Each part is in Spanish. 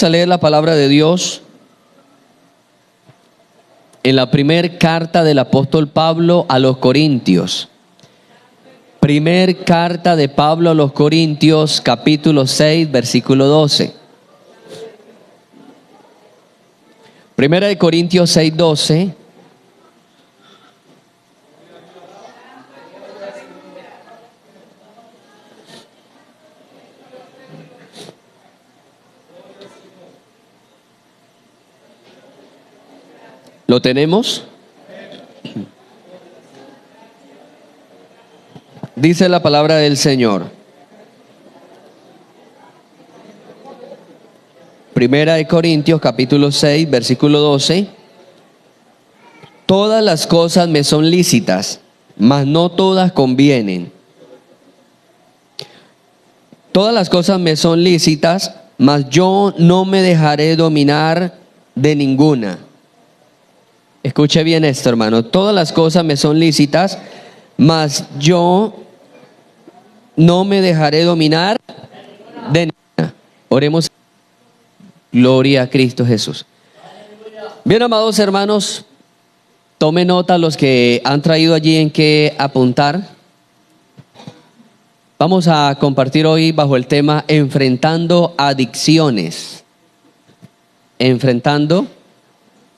A leer la palabra de Dios en la primera carta del apóstol Pablo a los Corintios. Primer carta de Pablo a los Corintios, capítulo 6, versículo 12. Primera de Corintios 6, 12. ¿Lo tenemos? Dice la palabra del Señor. Primera de Corintios, capítulo 6, versículo 12. Todas las cosas me son lícitas, mas no todas convienen. Todas las cosas me son lícitas, mas yo no me dejaré dominar de ninguna. Escuche bien esto, hermano. Todas las cosas me son lícitas, mas yo no me dejaré dominar de ninguna. Oremos. Gloria a Cristo Jesús. Bien, amados hermanos, tome nota los que han traído allí en qué apuntar. Vamos a compartir hoy bajo el tema enfrentando adicciones. Enfrentando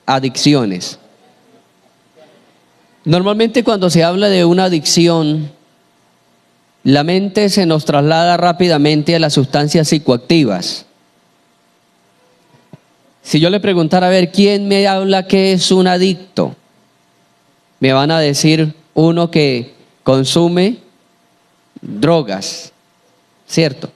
adicciones. Normalmente cuando se habla de una adicción, la mente se nos traslada rápidamente a las sustancias psicoactivas. Si yo le preguntara, a ver, ¿quién me habla que es un adicto? Me van a decir uno que consume drogas, ¿cierto?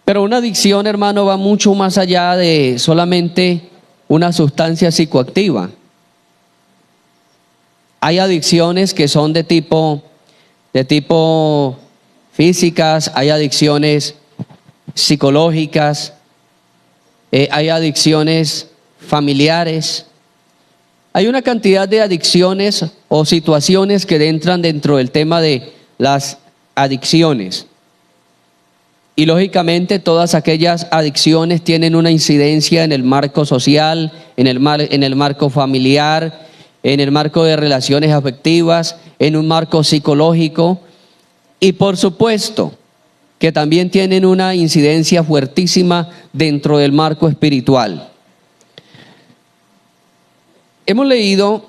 Pero una adicción, hermano, va mucho más allá de solamente una sustancia psicoactiva. Hay adicciones que son de tipo físicas, hay adicciones psicológicas, hay adicciones familiares. Hay una cantidad de adicciones o situaciones que entran dentro del tema de las adicciones. Y lógicamente todas aquellas adicciones tienen una incidencia en el marco social, en el marco familiar, en el marco de relaciones afectivas, en un marco psicológico y por supuesto que también tienen una incidencia fuertísima dentro del marco espiritual. Hemos leído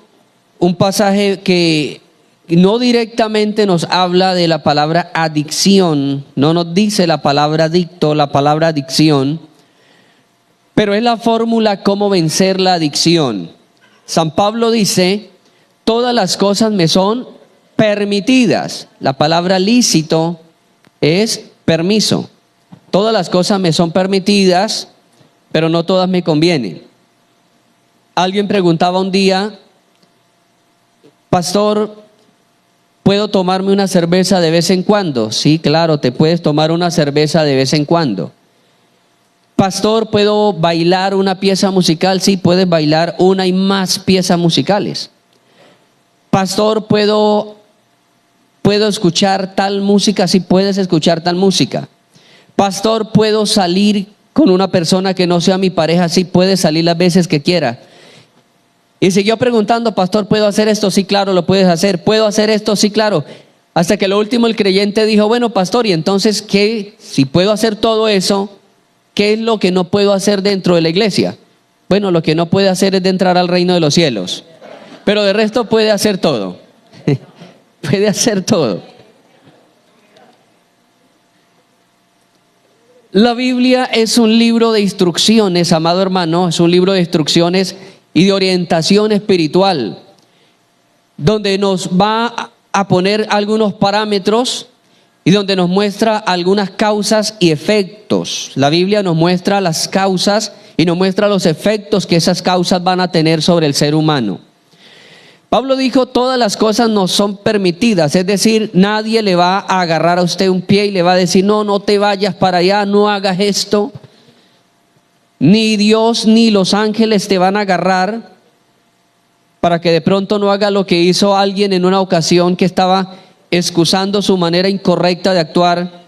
un pasaje que no directamente nos habla de la palabra adicción, no nos dice la palabra adicto, la palabra adicción, pero es la fórmula cómo vencer la adicción. San Pablo dice, todas las cosas me son permitidas. La palabra lícito es permiso. Todas las cosas me son permitidas, pero no todas me convienen. Alguien preguntaba un día, pastor, ¿puedo tomarme una cerveza de vez en cuando? Sí, claro, te puedes tomar una cerveza de vez en cuando. Pastor, ¿puedo bailar una pieza musical? Sí, puedes bailar una y más piezas musicales. Pastor, ¿puedo escuchar tal música? Sí, puedes escuchar tal música. Pastor, ¿puedo salir con una persona que no sea mi pareja? Sí, puedes salir las veces que quiera. Y siguió preguntando, pastor, ¿puedo hacer esto? Sí, claro, lo puedes hacer. ¿Puedo hacer esto? Sí, claro. Hasta que lo último el creyente dijo, bueno, pastor, ¿y entonces qué? Si puedo hacer todo eso, ¿qué es lo que no puedo hacer dentro de la iglesia? Bueno, lo que no puede hacer es de entrar al reino de los cielos. Pero de resto puede hacer todo. Puede hacer todo. La Biblia es un libro de instrucciones, amado hermano, es un libro de instrucciones y de orientación espiritual, donde nos va a poner algunos parámetros y donde nos muestra algunas causas y efectos. La Biblia nos muestra las causas y nos muestra los efectos que esas causas van a tener sobre el ser humano. Pablo dijo, todas las cosas nos son permitidas, es decir, nadie le va a agarrar a usted un pie y le va a decir, no, no te vayas para allá, no hagas esto. Ni Dios ni los ángeles te van a agarrar para que de pronto no haga lo que hizo alguien en una ocasión que estaba excusando su manera incorrecta de actuar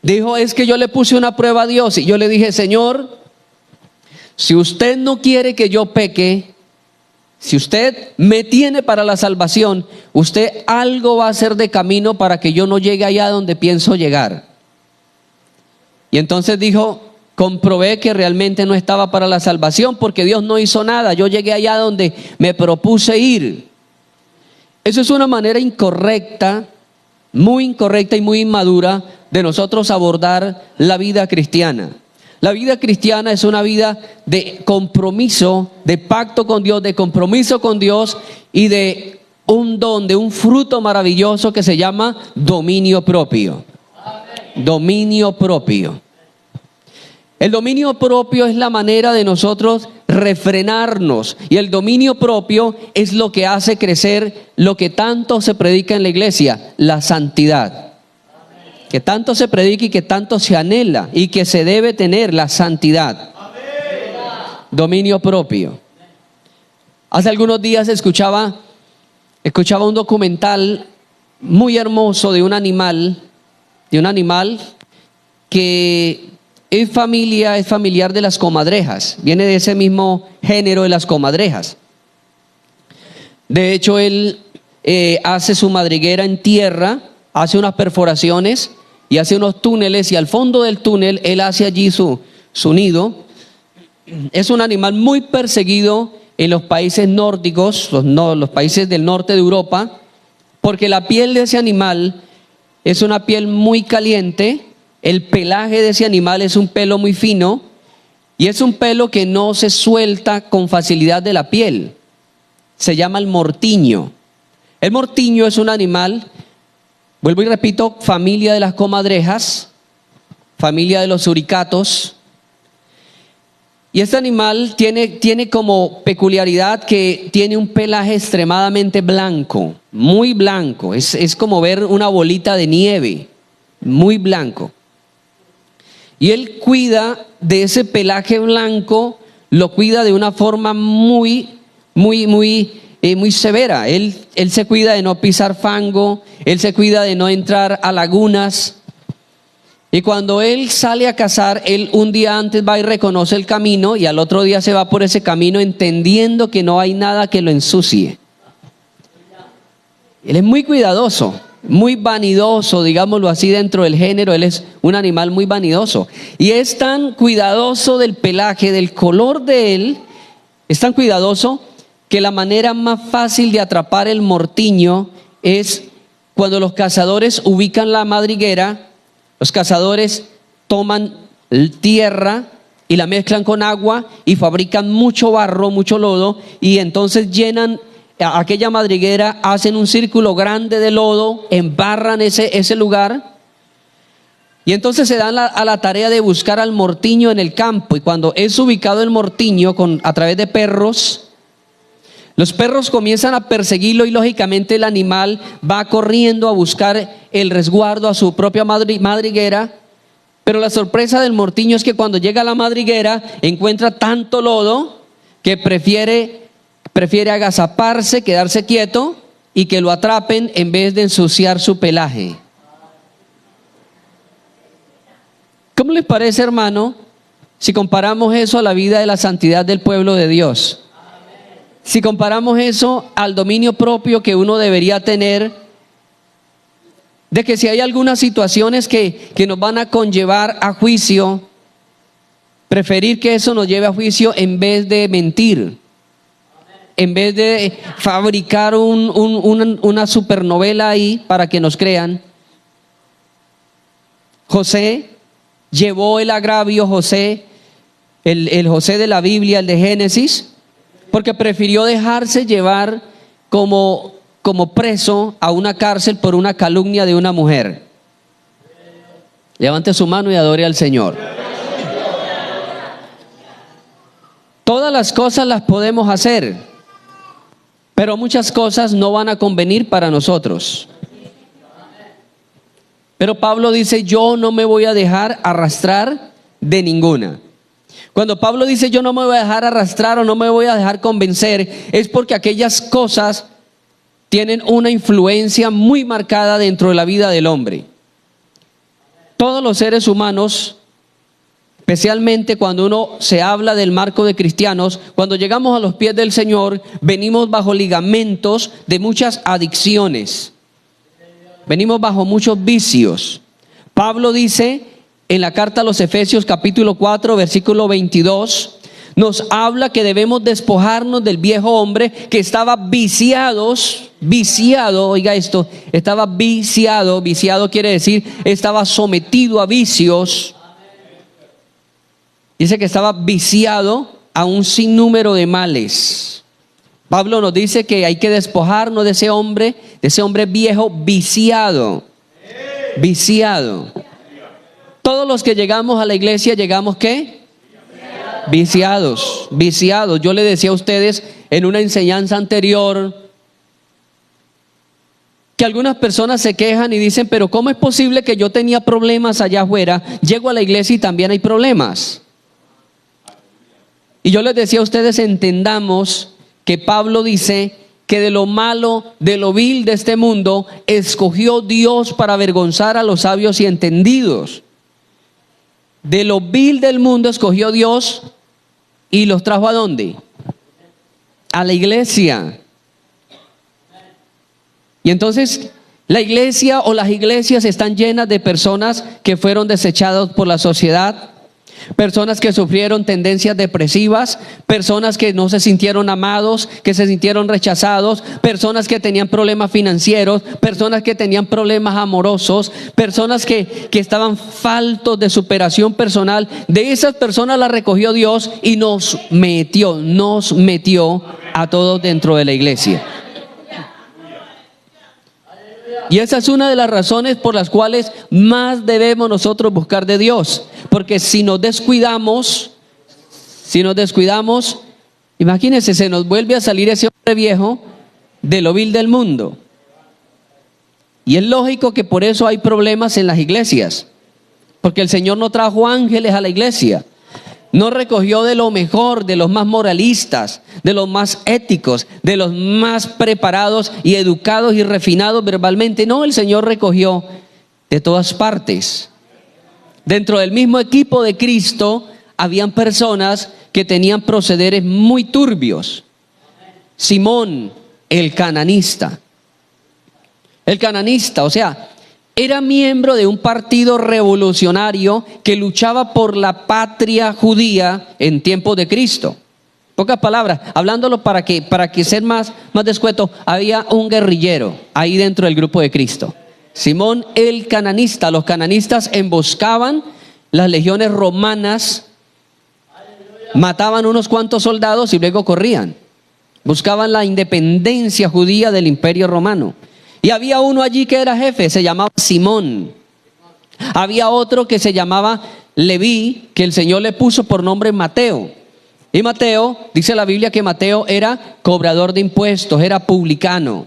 Dijo, es que yo le puse una prueba a Dios y yo le dije, Señor, si usted no quiere que yo peque, si usted me tiene para la salvación, usted algo va a hacer de camino para que yo no llegue allá donde pienso llegar. Y entonces dijo, comprobé que realmente no estaba para la salvación porque Dios no hizo nada. Yo llegué allá donde me propuse ir. Eso es una manera incorrecta, muy incorrecta y muy inmadura de nosotros abordar la vida cristiana. La vida cristiana es una vida de compromiso, de pacto con Dios, de compromiso con Dios y de un don, de un fruto maravilloso que se llama dominio propio. Dominio propio. El dominio propio es la manera de nosotros refrenarnos y el dominio propio es lo que hace crecer lo que tanto se predica en la iglesia, la santidad. Que tanto se predica y que tanto se anhela y que se debe tener la santidad. Dominio propio. Hace algunos días escuchaba un documental muy hermoso de un animal que es familiar de las comadrejas, viene de ese mismo género de las comadrejas. De hecho, él hace su madriguera en tierra, hace unas perforaciones y hace unos túneles y al fondo del túnel él hace allí su nido. Es un animal muy perseguido en los países nórdicos, los países del norte de Europa, porque la piel de ese animal es una piel muy caliente, el pelaje de ese animal es un pelo muy fino y es un pelo que no se suelta con facilidad de la piel. Se llama el mortiño. El mortiño es un animal, vuelvo y repito, familia de las comadrejas, familia de los suricatos. Y este animal tiene como peculiaridad que tiene un pelaje extremadamente blanco, muy blanco. Es como ver una bolita de nieve, muy blanco. Y él cuida de ese pelaje blanco, lo cuida de una forma muy severa. Él se cuida de no pisar fango, él se cuida de no entrar a lagunas. Y cuando él sale a cazar, él un día antes va y reconoce el camino y al otro día se va por ese camino entendiendo que no hay nada que lo ensucie. Él es muy cuidadoso, muy vanidoso, digámoslo así, dentro del género. Él es un animal muy vanidoso. Y es tan cuidadoso del pelaje, del color de él, es tan cuidadoso que la manera más fácil de atrapar el mortiño es cuando los cazadores ubican la madriguera. Los cazadores toman tierra y la mezclan con agua y fabrican mucho barro, mucho lodo, y entonces llenan aquella madriguera, hacen un círculo grande de lodo, embarran ese lugar y entonces se dan a la tarea de buscar al mortiño en el campo. Y cuando es ubicado el mortiño a través de perros, los perros comienzan a perseguirlo y lógicamente el animal va corriendo a buscar el resguardo a su propia madriguera. Pero la sorpresa del mortiño es que cuando llega a la madriguera encuentra tanto lodo que prefiere agazaparse, quedarse quieto y que lo atrapen en vez de ensuciar su pelaje. ¿Cómo les parece, hermano, si comparamos eso a la vida de la santidad del pueblo de Dios? Si comparamos eso al dominio propio que uno debería tener, de que si hay algunas situaciones que nos van a conllevar a juicio, preferir que eso nos lleve a juicio en vez de mentir, en vez de fabricar una supernovela ahí para que nos crean. José llevó el agravio, el José de la Biblia, el de Génesis, porque prefirió dejarse llevar como preso a una cárcel por una calumnia de una mujer. Levante su mano y adore al Señor. Todas las cosas las podemos hacer, pero muchas cosas no van a convenir para nosotros. Pero Pablo dice, yo no me voy a dejar arrastrar de ninguna. Cuando Pablo dice yo no me voy a dejar arrastrar o no me voy a dejar convencer, es porque aquellas cosas tienen una influencia muy marcada dentro de la vida del hombre. Todos los seres humanos, especialmente cuando uno se habla del marco de cristianos, cuando llegamos a los pies del Señor, venimos bajo ligamentos de muchas adicciones. Venimos bajo muchos vicios. Pablo dice en la carta a los Efesios capítulo 4, versículo 22, nos habla que debemos despojarnos del viejo hombre que estaba viciado, oiga esto, estaba viciado quiere decir estaba sometido a vicios. Dice que estaba viciado a un sinnúmero de males. Pablo nos dice que hay que despojarnos de ese hombre viejo viciado. Todos los que llegamos a la iglesia, ¿llegamos qué? Viciados. Yo le decía a ustedes en una enseñanza anterior que algunas personas se quejan y dicen, pero ¿cómo es posible que yo tenía problemas allá afuera, llego a la iglesia y también hay problemas? Y yo les decía a ustedes, entendamos que Pablo dice que de lo malo, de lo vil de este mundo, escogió Dios para avergonzar a los sabios y entendidos. De lo vil del mundo escogió Dios y los trajo ¿a dónde? A la iglesia. Y entonces la iglesia o las iglesias están llenas de personas que fueron desechadas por la sociedad, personas que sufrieron tendencias depresivas, personas que no se sintieron amados, que se sintieron rechazados, personas que tenían problemas financieros, personas que tenían problemas amorosos, personas que estaban faltos de superación personal. De esas personas las recogió Dios y nos metió a todos dentro de la iglesia. Y esa es una de las razones por las cuales más debemos nosotros buscar de Dios. Porque si nos descuidamos, imagínense, se nos vuelve a salir ese hombre viejo de lo vil del mundo. Y es lógico que por eso hay problemas en las iglesias. Porque el Señor no trajo ángeles a la iglesia. No recogió de lo mejor, de los más moralistas, de los más éticos, de los más preparados y educados y refinados verbalmente. No, el Señor recogió de todas partes. Dentro del mismo equipo de Cristo habían personas que tenían procederes muy turbios. Simón, el cananista, o sea, era miembro de un partido revolucionario que luchaba por la patria judía en tiempos de Cristo. Pocas palabras, hablándolo para que ser más descueto, había un guerrillero ahí dentro del grupo de Cristo. Simón el cananista. Los cananistas emboscaban las legiones romanas, mataban unos cuantos soldados y luego corrían. Buscaban la independencia judía del imperio romano. Y había uno allí que era jefe, se llamaba Simón. Había otro que se llamaba Leví, que el Señor le puso por nombre Mateo. Y Mateo, dice la Biblia que Mateo era cobrador de impuestos, era publicano.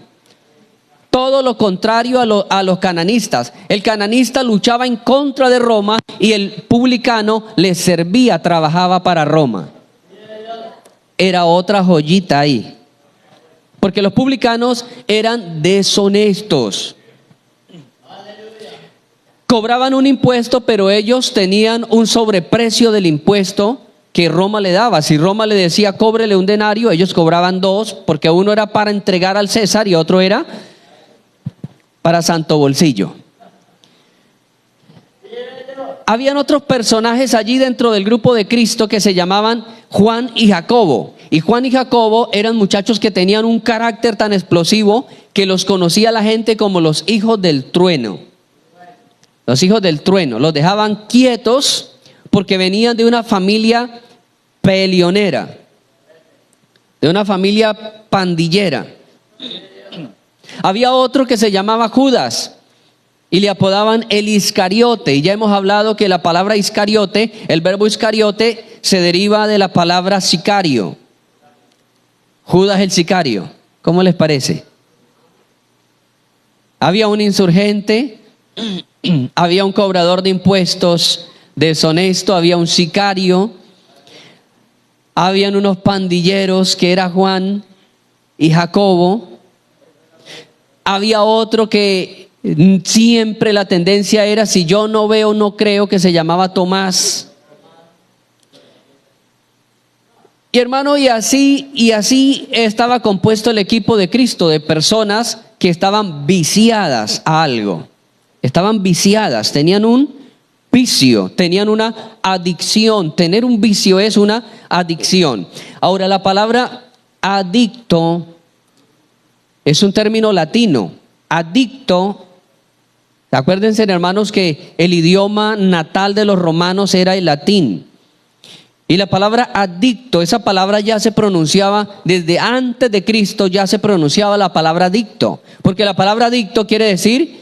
Todo lo contrario a los cananistas. El cananista luchaba en contra de Roma y el publicano le servía, trabajaba para Roma. Era otra joyita ahí. Porque los publicanos eran deshonestos. Cobraban un impuesto, pero ellos tenían un sobreprecio del impuesto que Roma le daba. Si Roma le decía cóbrele un denario, ellos cobraban 2, porque uno era para entregar al César y otro era para Santo Bolsillo. Habían otros personajes allí dentro del grupo de Cristo que se llamaban Juan y Jacobo. Y Juan y Jacobo eran muchachos que tenían un carácter tan explosivo que los conocía la gente como los hijos del trueno. Los hijos del trueno. Los dejaban quietos porque venían de una familia peleonera, de una familia pandillera. Había otro que se llamaba Judas y le apodaban el Iscariote. Y ya hemos hablado que la palabra Iscariote, el verbo Iscariote, se deriva de la palabra sicario. Judas el sicario. ¿Cómo les parece? Había un insurgente, había un cobrador de impuestos deshonesto, había un sicario, habían unos pandilleros que era Juan y Jacobo, había otro que Siempre la tendencia era, si yo no veo, no creo, que se llamaba Tomás. Y hermano, y así estaba compuesto el equipo de Cristo, de personas que estaban viciadas a algo. Estaban viciadas, tenían un vicio, tenían una adicción. Tener un vicio es una adicción. Ahora, la palabra adicto es un término latino. Adicto, acuérdense, hermanos, que el idioma natal de los romanos era el latín. Y la palabra adicto, esa palabra ya se pronunciaba desde antes de Cristo, ya se pronunciaba la palabra adicto. Porque la palabra adicto quiere decir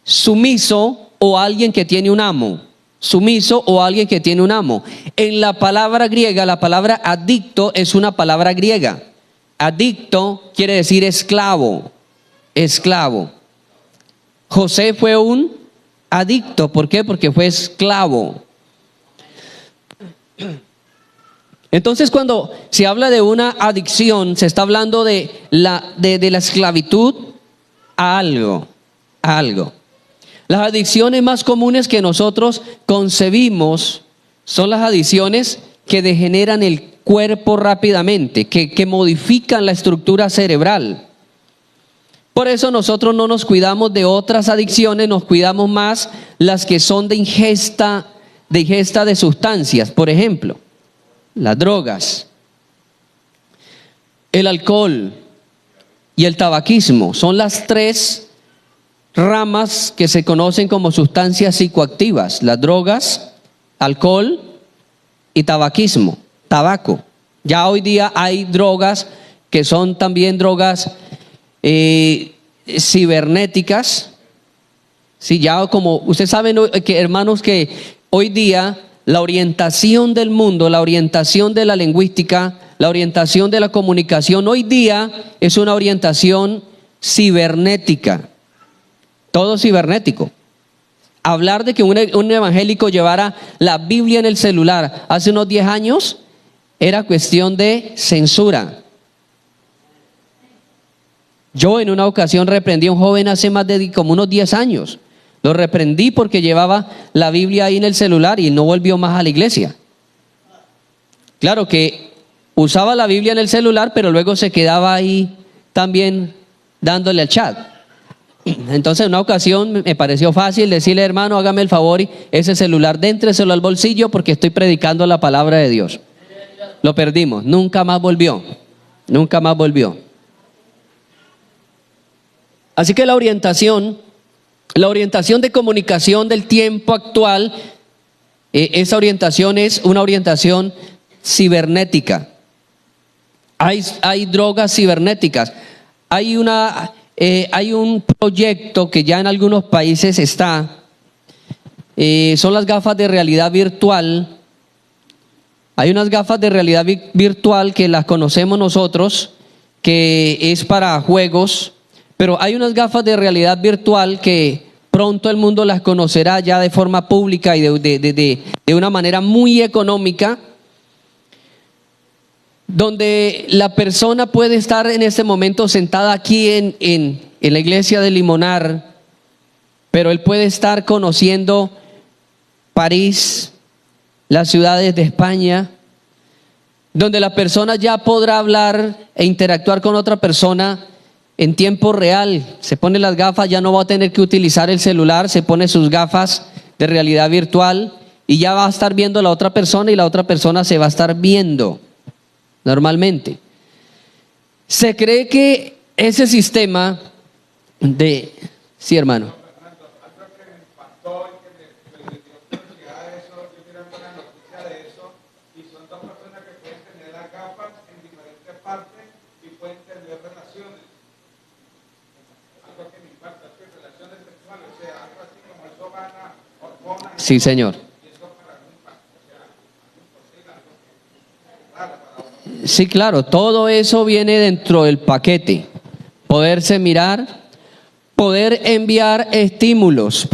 sumiso o alguien que tiene un amo. Sumiso o alguien que tiene un amo. En la palabra griega, la palabra adicto es una palabra griega. Adicto quiere decir esclavo. Esclavo. José fue un adicto. ¿Por qué? Porque fue esclavo. Entonces, cuando se habla de una adicción, se está hablando de la esclavitud a algo. Las adicciones más comunes que nosotros concebimos son las adicciones que degeneran el cuerpo rápidamente, que modifican la estructura cerebral. Por eso nosotros no nos cuidamos de otras adicciones, nos cuidamos más las que son de ingesta de sustancias. Por ejemplo, las drogas, el alcohol y el tabaquismo son las tres ramas que se conocen como sustancias psicoactivas: las drogas, alcohol y tabaquismo, tabaco. Ya hoy día hay drogas que son también drogas cibernéticas. Sí, ya como ustedes saben, que hermanos, que hoy día la orientación del mundo, la orientación de la lingüística, la orientación de la comunicación, hoy día es una orientación cibernética. Todo cibernético. Hablar de que un evangélico llevara la Biblia en el celular hace unos 10 años era cuestión de censura. Yo en una ocasión reprendí a un joven hace más de como unos 10 años. Lo reprendí porque llevaba la Biblia ahí en el celular y no volvió más a la iglesia. Claro que usaba la Biblia en el celular, pero luego se quedaba ahí también dándole al chat. Entonces, en una ocasión me pareció fácil decirle: hermano, hágame el favor y ese celular déntreselo al bolsillo porque estoy predicando la palabra de Dios. Lo perdimos, nunca más volvió. Así que la orientación de comunicación del tiempo actual, esa orientación es una orientación cibernética. Hay drogas cibernéticas. Hay un proyecto que ya en algunos países está, son las gafas de realidad virtual. Hay unas gafas de realidad virtual que las conocemos nosotros, que es para juegos, pero hay unas gafas de realidad virtual que pronto el mundo las conocerá ya de forma pública y de una manera muy económica, donde la persona puede estar en este momento sentada aquí en la iglesia de Limonar, pero él puede estar conociendo París, las ciudades de España, donde la persona ya podrá hablar e interactuar con otra persona en tiempo real. Se pone las gafas, ya no va a tener que utilizar el celular, se pone sus gafas de realidad virtual y ya va a estar viendo a la otra persona y la otra persona se va a estar viendo normalmente. Se cree que ese sistema de... Sí, hermano. Sí, señor. Sí, claro, todo eso viene dentro del paquete. Poderse mirar, poder enviar estímulos.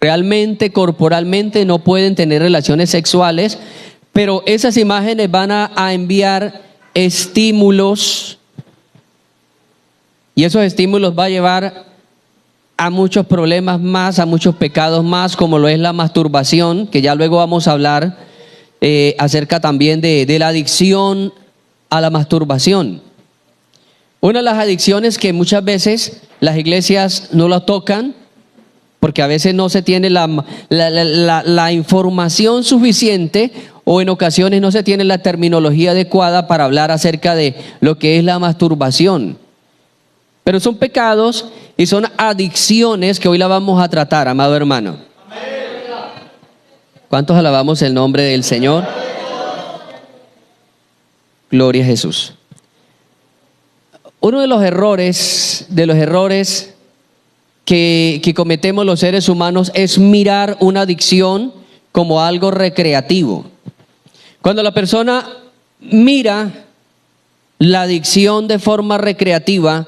Realmente, corporalmente no pueden tener relaciones sexuales, pero esas imágenes van a enviar estímulos, y esos estímulos va a llevar a muchos problemas más, a muchos pecados más, como lo es la masturbación, que ya luego vamos a hablar acerca también de la adicción a la masturbación. Una de las adicciones que muchas veces las iglesias no la tocan, porque a veces no se tiene la información suficiente, o en ocasiones no se tiene la terminología adecuada para hablar acerca de lo que es la masturbación. Pero son pecados y son adicciones que hoy la vamos a tratar, amado hermano. ¿Cuántos alabamos el nombre del Señor? Gloria a Jesús. Uno de los errores que cometemos los seres humanos es mirar una adicción como algo recreativo. Cuando la persona mira la adicción de forma recreativa,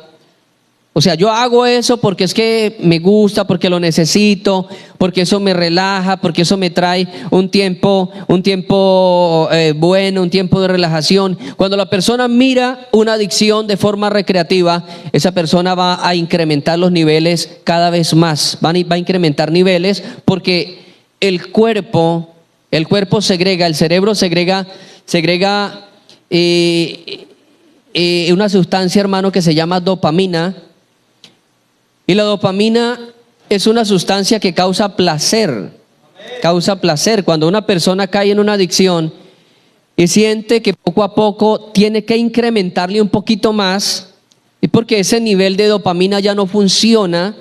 o sea, yo hago eso porque es que me gusta, porque lo necesito, porque eso me relaja, porque eso me trae un tiempo bueno, un tiempo de relajación. Cuando la persona mira una adicción de forma recreativa, esa persona va a incrementar los niveles cada vez más, va a incrementar niveles porque el cuerpo segrega, el cerebro segrega una sustancia, hermano, que se llama dopamina. Y la dopamina es una sustancia que causa placer. Causa placer. Cuando una persona cae en una adicción y siente que poco a poco tiene que incrementarle un poquito más, y porque ese nivel de dopamina ya no funciona,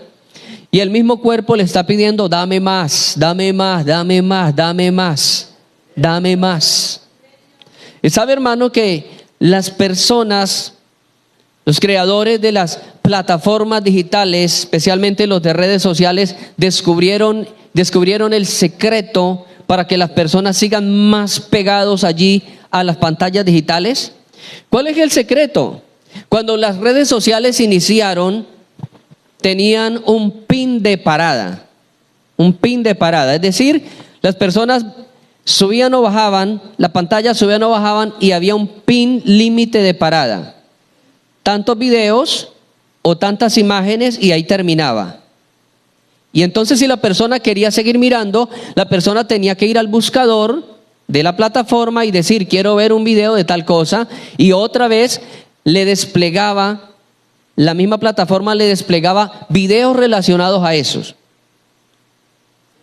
y el mismo cuerpo le está pidiendo: dame más, dame más, dame más, dame más, dame más. Y sabe, hermano, que las personas, los creadores de las plataformas digitales, especialmente los de redes sociales, descubrieron el secreto para que las personas sigan más pegados allí a las pantallas digitales. ¿Cuál es el secreto? Cuando las redes sociales iniciaron, tenían un pin de parada, es decir, las personas subían o bajaban, la pantalla subían o bajaban y había un pin límite de parada. Tantos videos o tantas imágenes y ahí terminaba. Y entonces si la persona quería seguir mirando, la persona tenía que ir al buscador de la plataforma y decir: quiero ver un video de tal cosa, y otra vez le desplegaba, la misma plataforma le desplegaba videos relacionados a esos.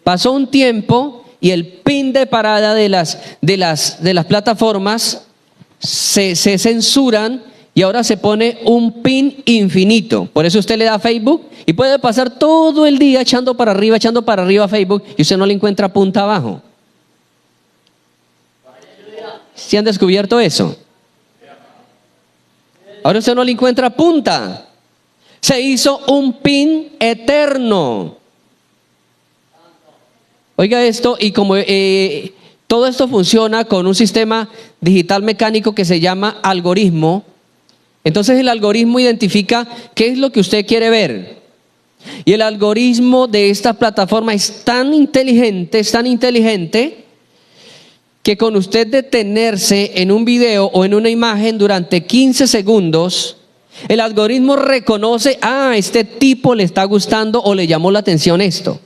Pasó un tiempo y el pin de parada de las plataformas se censuran, y ahora se pone un pin infinito. Por eso usted le da a Facebook y puede pasar todo el día echando para arriba a Facebook, y usted no le encuentra punta abajo. ¿Sí han descubierto eso? Ahora usted no le encuentra punta. Se hizo un pin eterno. Oiga esto, y como todo esto funciona con un sistema digital mecánico que se llama algoritmo, entonces el algoritmo identifica qué es lo que usted quiere ver. Y el algoritmo de esta plataforma es tan inteligente, que con usted detenerse en un video o en una imagen durante 15 segundos, el algoritmo reconoce: este tipo le está gustando o le llamó la atención esto.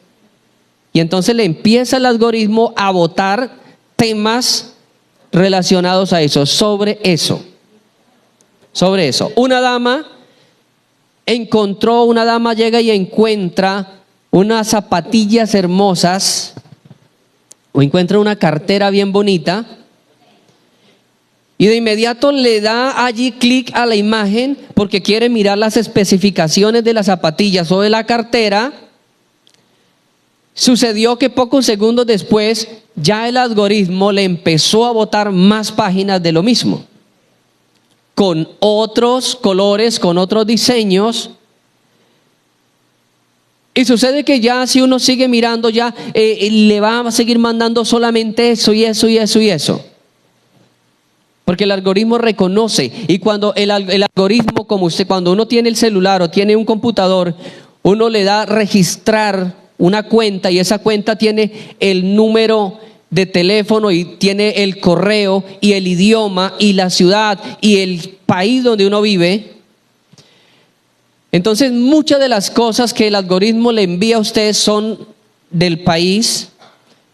Y entonces le empieza el algoritmo a botar temas relacionados a eso, sobre eso. Una dama llega y encuentra unas zapatillas hermosas, o encuentra una cartera bien bonita, y de inmediato le da allí clic a la imagen porque quiere mirar las especificaciones de las zapatillas o de la cartera. Sucedió que pocos segundos después ya el algoritmo le empezó a botar más páginas de lo mismo, con otros colores, con otros diseños. Y sucede que ya si uno sigue mirando, ya le va a seguir mandando solamente eso y eso y eso y eso. Porque el algoritmo reconoce. Y cuando el algoritmo, cuando uno tiene el celular o tiene un computador, uno le da registrar una cuenta, y esa cuenta tiene el número de teléfono y tiene el correo y el idioma y la ciudad y el país donde uno vive. Entonces, muchas de las cosas que el algoritmo le envía a usted son del país,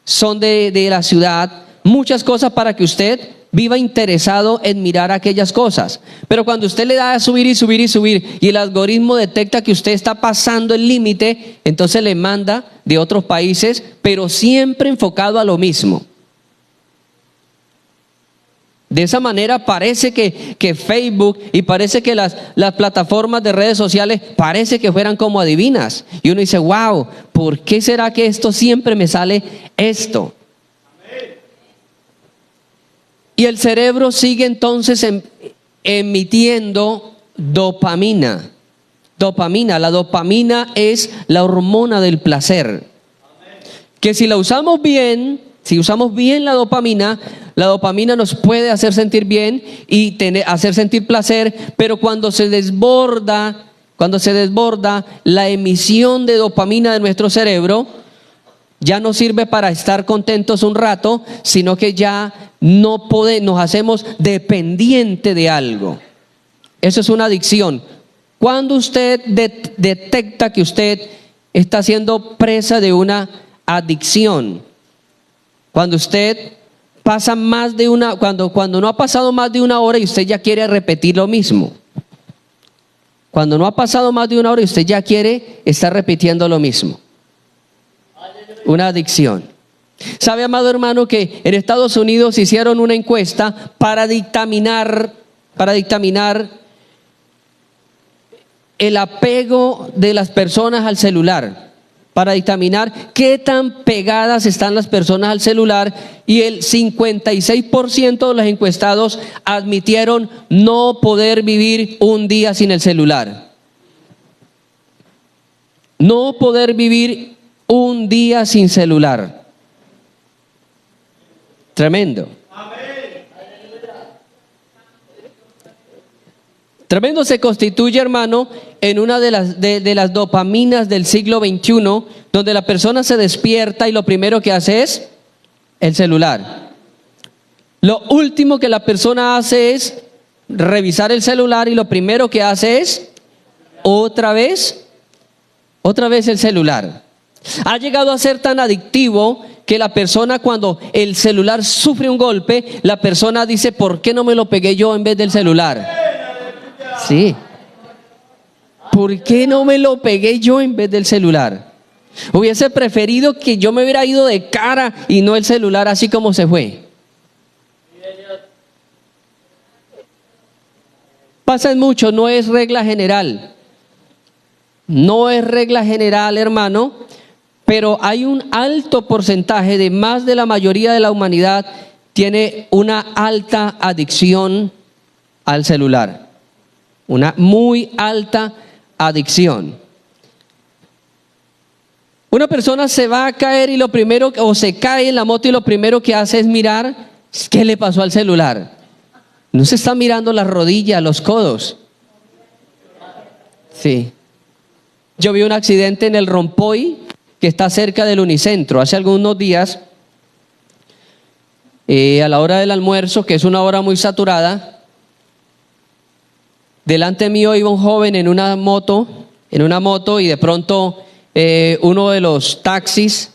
son de la ciudad, muchas cosas para que usted viva interesado en mirar aquellas cosas. Pero cuando usted le da a subir y subir y subir y el algoritmo detecta que usted está pasando el límite, entonces le manda de otros países, pero siempre enfocado a lo mismo. De esa manera parece que Facebook y parece que las plataformas de redes sociales parece que fueran como adivinas. Y uno dice, wow, ¿por qué será que esto siempre me sale esto? Y el cerebro sigue entonces emitiendo dopamina. Dopamina, la dopamina es la hormona del placer. Que si la usamos bien, si usamos bien la dopamina nos puede hacer sentir bien y hacer sentir placer, pero cuando se desborda la emisión de dopamina de nuestro cerebro, ya no sirve para estar contentos un rato, sino que ya nos hacemos dependiente de algo. Eso es una adicción. Cuando usted detecta que usted está siendo presa de una adicción, cuando usted pasa cuando no ha pasado más de una hora y usted ya quiere repetir lo mismo. Cuando no ha pasado más de una hora y usted ya quiere estar repitiendo lo mismo. Una adicción. ¿Sabe, amado hermano, que en Estados Unidos hicieron una encuesta para dictaminar el apego de las personas al celular? Para dictaminar qué tan pegadas están las personas al celular, y el 56% de los encuestados admitieron no poder vivir un día sin el celular. No poder vivir un día sin celular. Tremendo. Tremendo se constituye, hermano, en una de las dopaminas del siglo XXI, donde la persona se despierta y lo primero que hace es el celular. Lo último que la persona hace es revisar el celular y lo primero que hace es otra vez el celular. Ha llegado a ser tan adictivo que la persona, cuando el celular sufre un golpe, la persona dice, ¿por qué no me lo pegué yo en vez del celular? Sí. ¿Por qué no me lo pegué yo en vez del celular? Hubiese preferido que yo me hubiera ido de cara y no el celular así como se fue. Pasa en mucho, no es regla general. No es regla general, hermano, pero hay un alto porcentaje de más de la mayoría de la humanidad tiene una alta adicción al celular. Una muy alta adicción. Una persona se va a caer y o se cae en la moto y lo primero que hace es mirar qué le pasó al celular. No se está mirando las rodillas, los codos. Sí. Yo vi un accidente en el Rompoy, que está cerca del Unicentro, hace algunos días, a la hora del almuerzo, que es una hora muy saturada. Delante mío iba un joven en una moto y de pronto uno de los taxis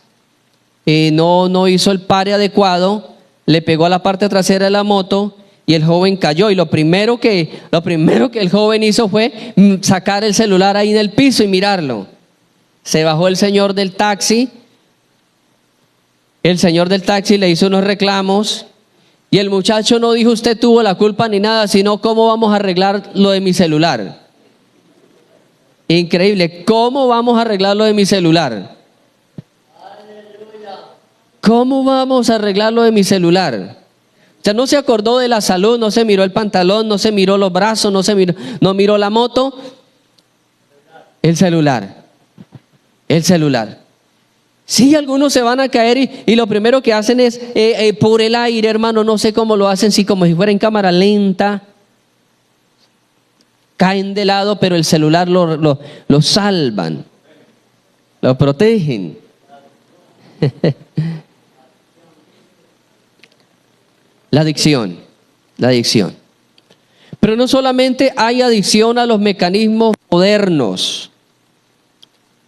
no hizo el pare adecuado, le pegó a la parte trasera de la moto y el joven cayó. Y lo primero que el joven hizo fue sacar el celular ahí en el piso y mirarlo. Se bajó el señor del taxi le hizo unos reclamos. Y el muchacho no dijo, usted tuvo la culpa ni nada, sino cómo vamos a arreglar lo de mi celular. Increíble, ¿cómo vamos a arreglar lo de mi celular? ¿Cómo vamos a arreglar lo de mi celular? O sea, no se acordó de la salud, no se miró el pantalón, no se miró los brazos, no miró la moto. El celular. Sí, algunos se van a caer y lo primero que hacen es por el aire, hermano, no sé cómo lo hacen, sí, como si fuera en cámara lenta. Caen de lado, pero el celular lo salvan, lo protegen. La adicción. Pero no solamente hay adicción a los mecanismos modernos.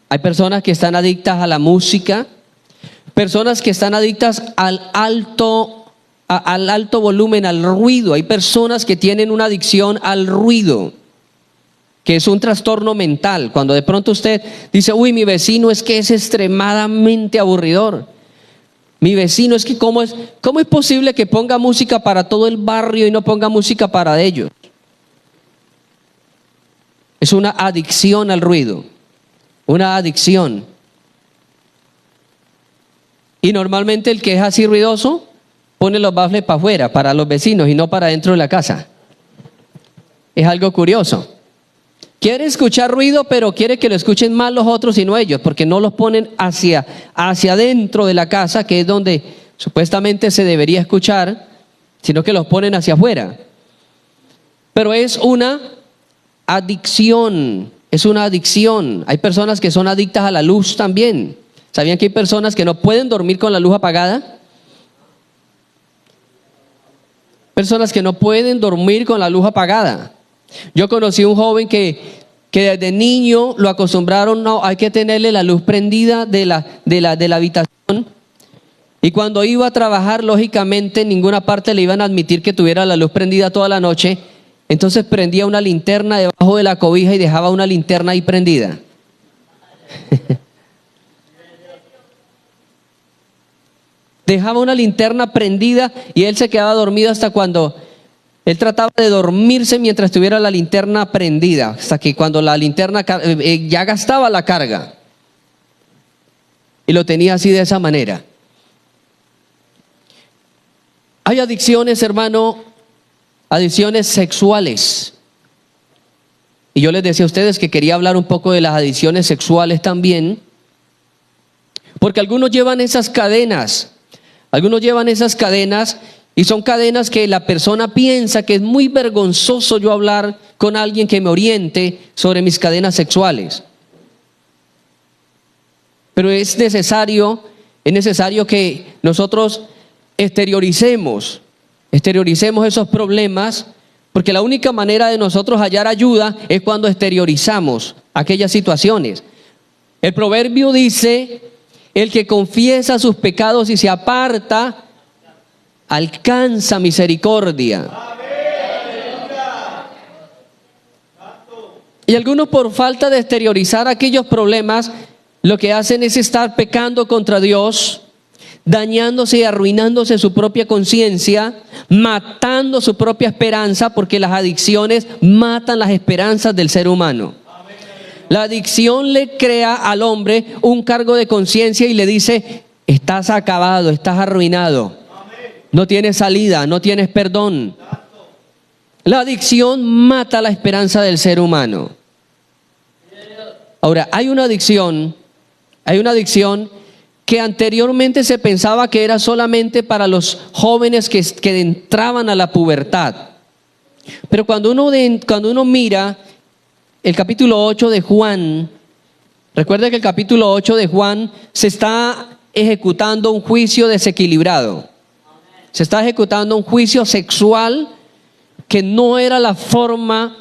Hay personas que están adictas a la música, personas que están adictas al alto volumen, al ruido. Hay personas que tienen una adicción al ruido, que es un trastorno mental. Cuando de pronto usted dice, uy, mi vecino es que es extremadamente aburridor. Mi vecino es que ¿cómo es posible que ponga música para todo el barrio y no ponga música para ellos? Es una adicción al ruido, una adicción. Y normalmente el que es así ruidoso pone los baffles para afuera, para los vecinos y no para dentro de la casa. Es algo curioso. Quiere escuchar ruido, pero quiere que lo escuchen más los otros y no ellos, porque no los ponen hacia adentro de la casa, que es donde supuestamente se debería escuchar, sino que los ponen hacia afuera. Pero es una adicción, es una adicción. Hay personas que son adictas a la luz también. ¿Sabían que hay personas que no pueden dormir con la luz apagada? Personas que no pueden dormir con la luz apagada. Yo conocí un joven que desde niño lo acostumbraron, no, hay que tenerle la luz prendida de la habitación. Y cuando iba a trabajar, lógicamente, en ninguna parte le iban a admitir que tuviera la luz prendida toda la noche. Entonces prendía una linterna debajo de la cobija y dejaba una linterna ahí prendida. Dejaba una linterna prendida y él se quedaba dormido hasta cuando él trataba de dormirse mientras tuviera la linterna prendida, hasta que cuando la linterna ya gastaba la carga. Y lo tenía así de esa manera. Hay adicciones, hermano, adicciones sexuales. Y yo les decía a ustedes que quería hablar un poco de las adicciones sexuales también, porque algunos llevan esas cadenas y son cadenas que la persona piensa que es muy vergonzoso yo hablar con alguien que me oriente sobre mis cadenas sexuales. Pero es necesario que nosotros exterioricemos esos problemas, porque la única manera de nosotros hallar ayuda es cuando exteriorizamos aquellas situaciones. El proverbio dice, el que confiesa sus pecados y se aparta, alcanza misericordia. Y algunos, por falta de exteriorizar aquellos problemas, lo que hacen es estar pecando contra Dios, dañándose y arruinándose su propia conciencia, matando su propia esperanza, porque las adicciones matan las esperanzas del ser humano. La adicción le crea al hombre un cargo de conciencia y le dice, estás acabado, estás arruinado, no tienes salida, no tienes perdón. La adicción mata la esperanza del ser humano. Ahora, hay una adicción que anteriormente se pensaba que era solamente para los jóvenes que entraban a la pubertad. Pero cuando uno mira el capítulo 8 de Juan, recuerda que el capítulo 8 de Juan se está ejecutando un juicio desequilibrado. Se está ejecutando un juicio sexual que no era la forma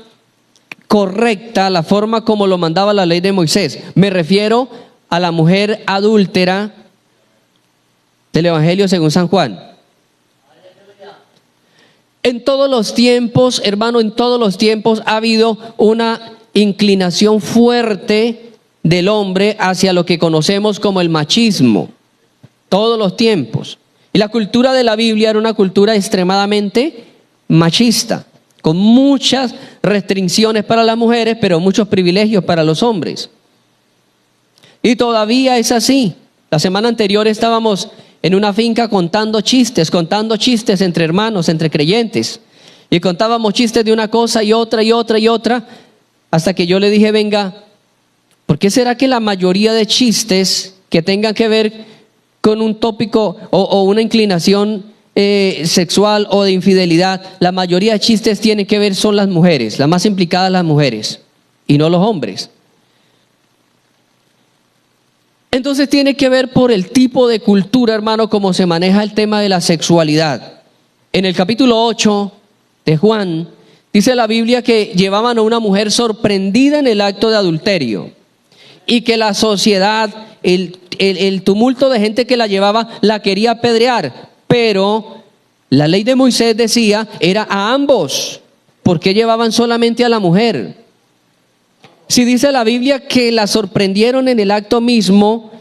correcta, la forma como lo mandaba la ley de Moisés. Me refiero a la mujer adúltera del Evangelio según San Juan. En todos los tiempos, hermano, en todos los tiempos ha habido una inclinación fuerte del hombre hacia lo que conocemos como el machismo. Todos los tiempos. Y la cultura de la Biblia era una cultura extremadamente machista, con muchas restricciones para las mujeres, pero muchos privilegios para los hombres. Y todavía es así. La semana anterior estábamos en una finca contando chistes entre hermanos, entre creyentes. Y contábamos chistes de una cosa y otra, hasta que yo le dije, venga, ¿por qué será que la mayoría de chistes que tengan que ver con un tópico o una inclinación sexual o de infidelidad, la mayoría de chistes tienen que ver son las mujeres, las más implicadas las mujeres y no los hombres? Entonces tiene que ver por el tipo de cultura, hermano, cómo se maneja el tema de la sexualidad. En el capítulo 8 de Juan Dice la Biblia que llevaban a una mujer sorprendida en el acto de adulterio y que la sociedad, el tumulto de gente que la llevaba, la quería apedrear, pero la ley de Moisés decía, era a ambos. ¿Por qué llevaban solamente a la mujer? Si dice la Biblia que la sorprendieron en el acto mismo,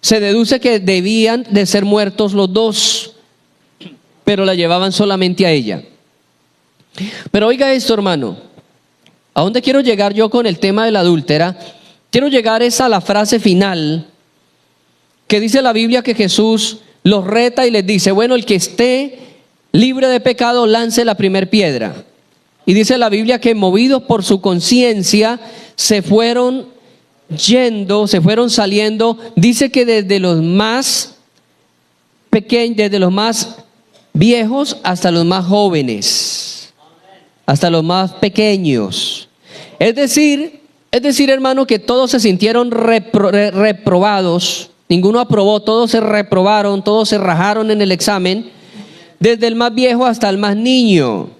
se deduce que debían de ser muertos los dos, pero la llevaban solamente a ella. Pero oiga esto, hermano, ¿a dónde quiero llegar yo con el tema de la adúltera? Quiero llegar a la frase final que dice la Biblia que Jesús los reta y les dice, bueno, el que esté libre de pecado lance la primer piedra. Y dice la Biblia que movidos por su conciencia se fueron yendo, se fueron saliendo. Dice que desde los más pequeños, desde los más viejos hasta los más jóvenes, hasta los más pequeños. Es decir, hermano, que todos se sintieron reprobados. Ninguno aprobó, todos se reprobaron, todos se rajaron en el examen, desde el más viejo hasta el más niño.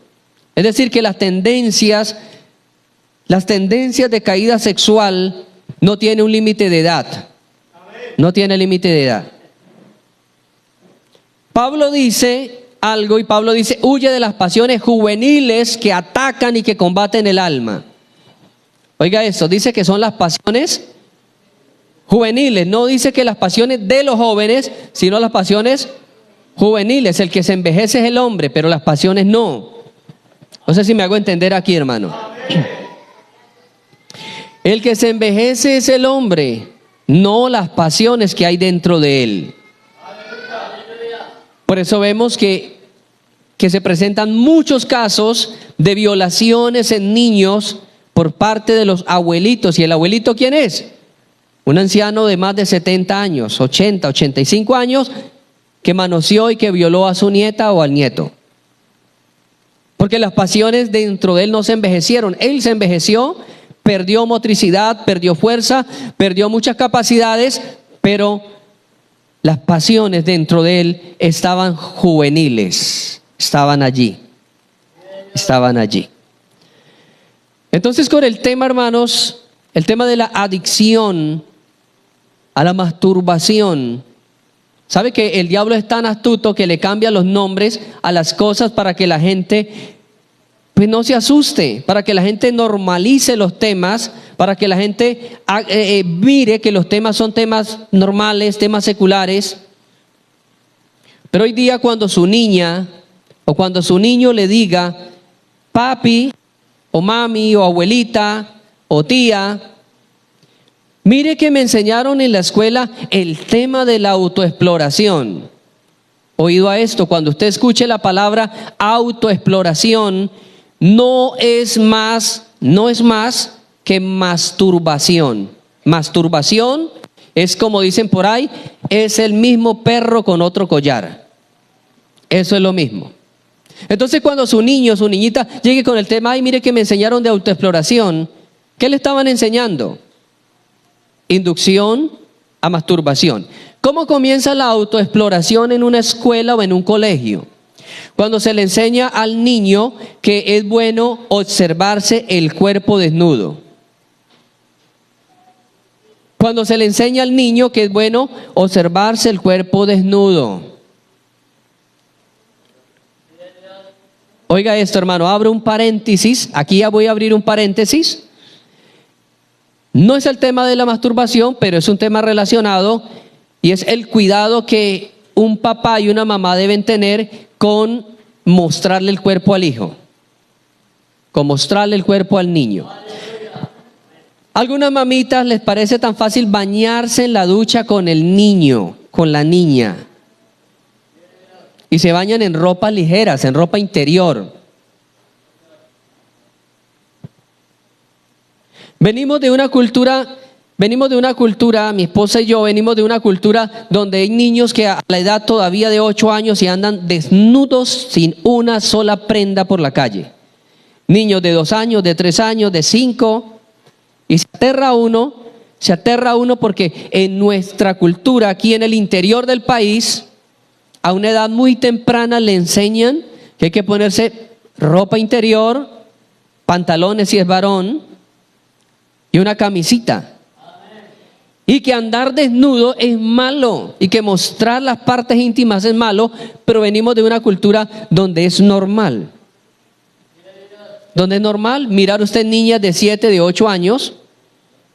Es decir, que las tendencias de caída sexual no tienen un límite de edad. No tiene límite de edad. Pablo dice algo y Pablo dice, huye de las pasiones juveniles que atacan y que combaten el alma. Oiga esto, dice que son las pasiones juveniles, no dice que las pasiones de los jóvenes, sino las pasiones juveniles. El que se envejece es el hombre, pero las pasiones no. No sé si me hago entender aquí, hermano. El que se envejece es el hombre, no las pasiones que hay dentro de él. Por eso vemos que se presentan muchos casos de violaciones en niños por parte de los abuelitos. ¿Y el abuelito quién es? Un anciano de más de 70 años, 80, 85 años, que manoseó y que violó a su nieta o al nieto. Porque las pasiones dentro de él no se envejecieron. Él se envejeció, perdió motricidad, perdió fuerza, perdió muchas capacidades, pero las pasiones dentro de él estaban juveniles, estaban allí. Entonces, con el tema, hermanos, el tema de la adicción a la masturbación, ¿sabe que el diablo es tan astuto que le cambia los nombres a las cosas para que la gente pues no se asuste, para que la gente normalice los temas, para que la gente mire que los temas son temas normales, temas seculares? Pero hoy día cuando su niña o cuando su niño le diga papi o mami o abuelita o tía, mire que me enseñaron en la escuela el tema de la autoexploración. Oído a esto, cuando usted escuche la palabra autoexploración, no es más que masturbación. Masturbación es, como dicen por ahí, es el mismo perro con otro collar. Eso es lo mismo. Entonces, cuando su niño, su niñita llegue con el tema, ay, mire que me enseñaron de autoexploración, ¿qué le estaban enseñando? Inducción a masturbación. ¿Cómo comienza la autoexploración en una escuela o en un colegio? Cuando se le enseña al niño que es bueno observarse el cuerpo desnudo. Cuando se le enseña al niño que es bueno observarse el cuerpo desnudo. Oiga esto, hermano, abro un paréntesis. Aquí ya voy a abrir un paréntesis. No es el tema de la masturbación, pero es un tema relacionado y es el cuidado que un papá y una mamá deben tener con mostrarle el cuerpo al hijo, con mostrarle el cuerpo al niño. Algunas mamitas les parece tan fácil bañarse en la ducha con el niño, con la niña, y se bañan en ropas ligeras, en ropa interior. Venimos de una cultura, mi esposa y yo venimos de una cultura donde hay niños que a la edad todavía de 8 años y andan desnudos sin una sola prenda por la calle. Niños de 2 años, de 3 años, de 5, y se aterra uno porque en nuestra cultura, aquí en el interior del país, a una edad muy temprana le enseñan que hay que ponerse ropa interior, pantalones si es varón y una camisita. Y que andar desnudo es malo y que mostrar las partes íntimas es malo, pero venimos de una cultura donde es normal. Donde es normal mirar usted niñas de 7, de 8 años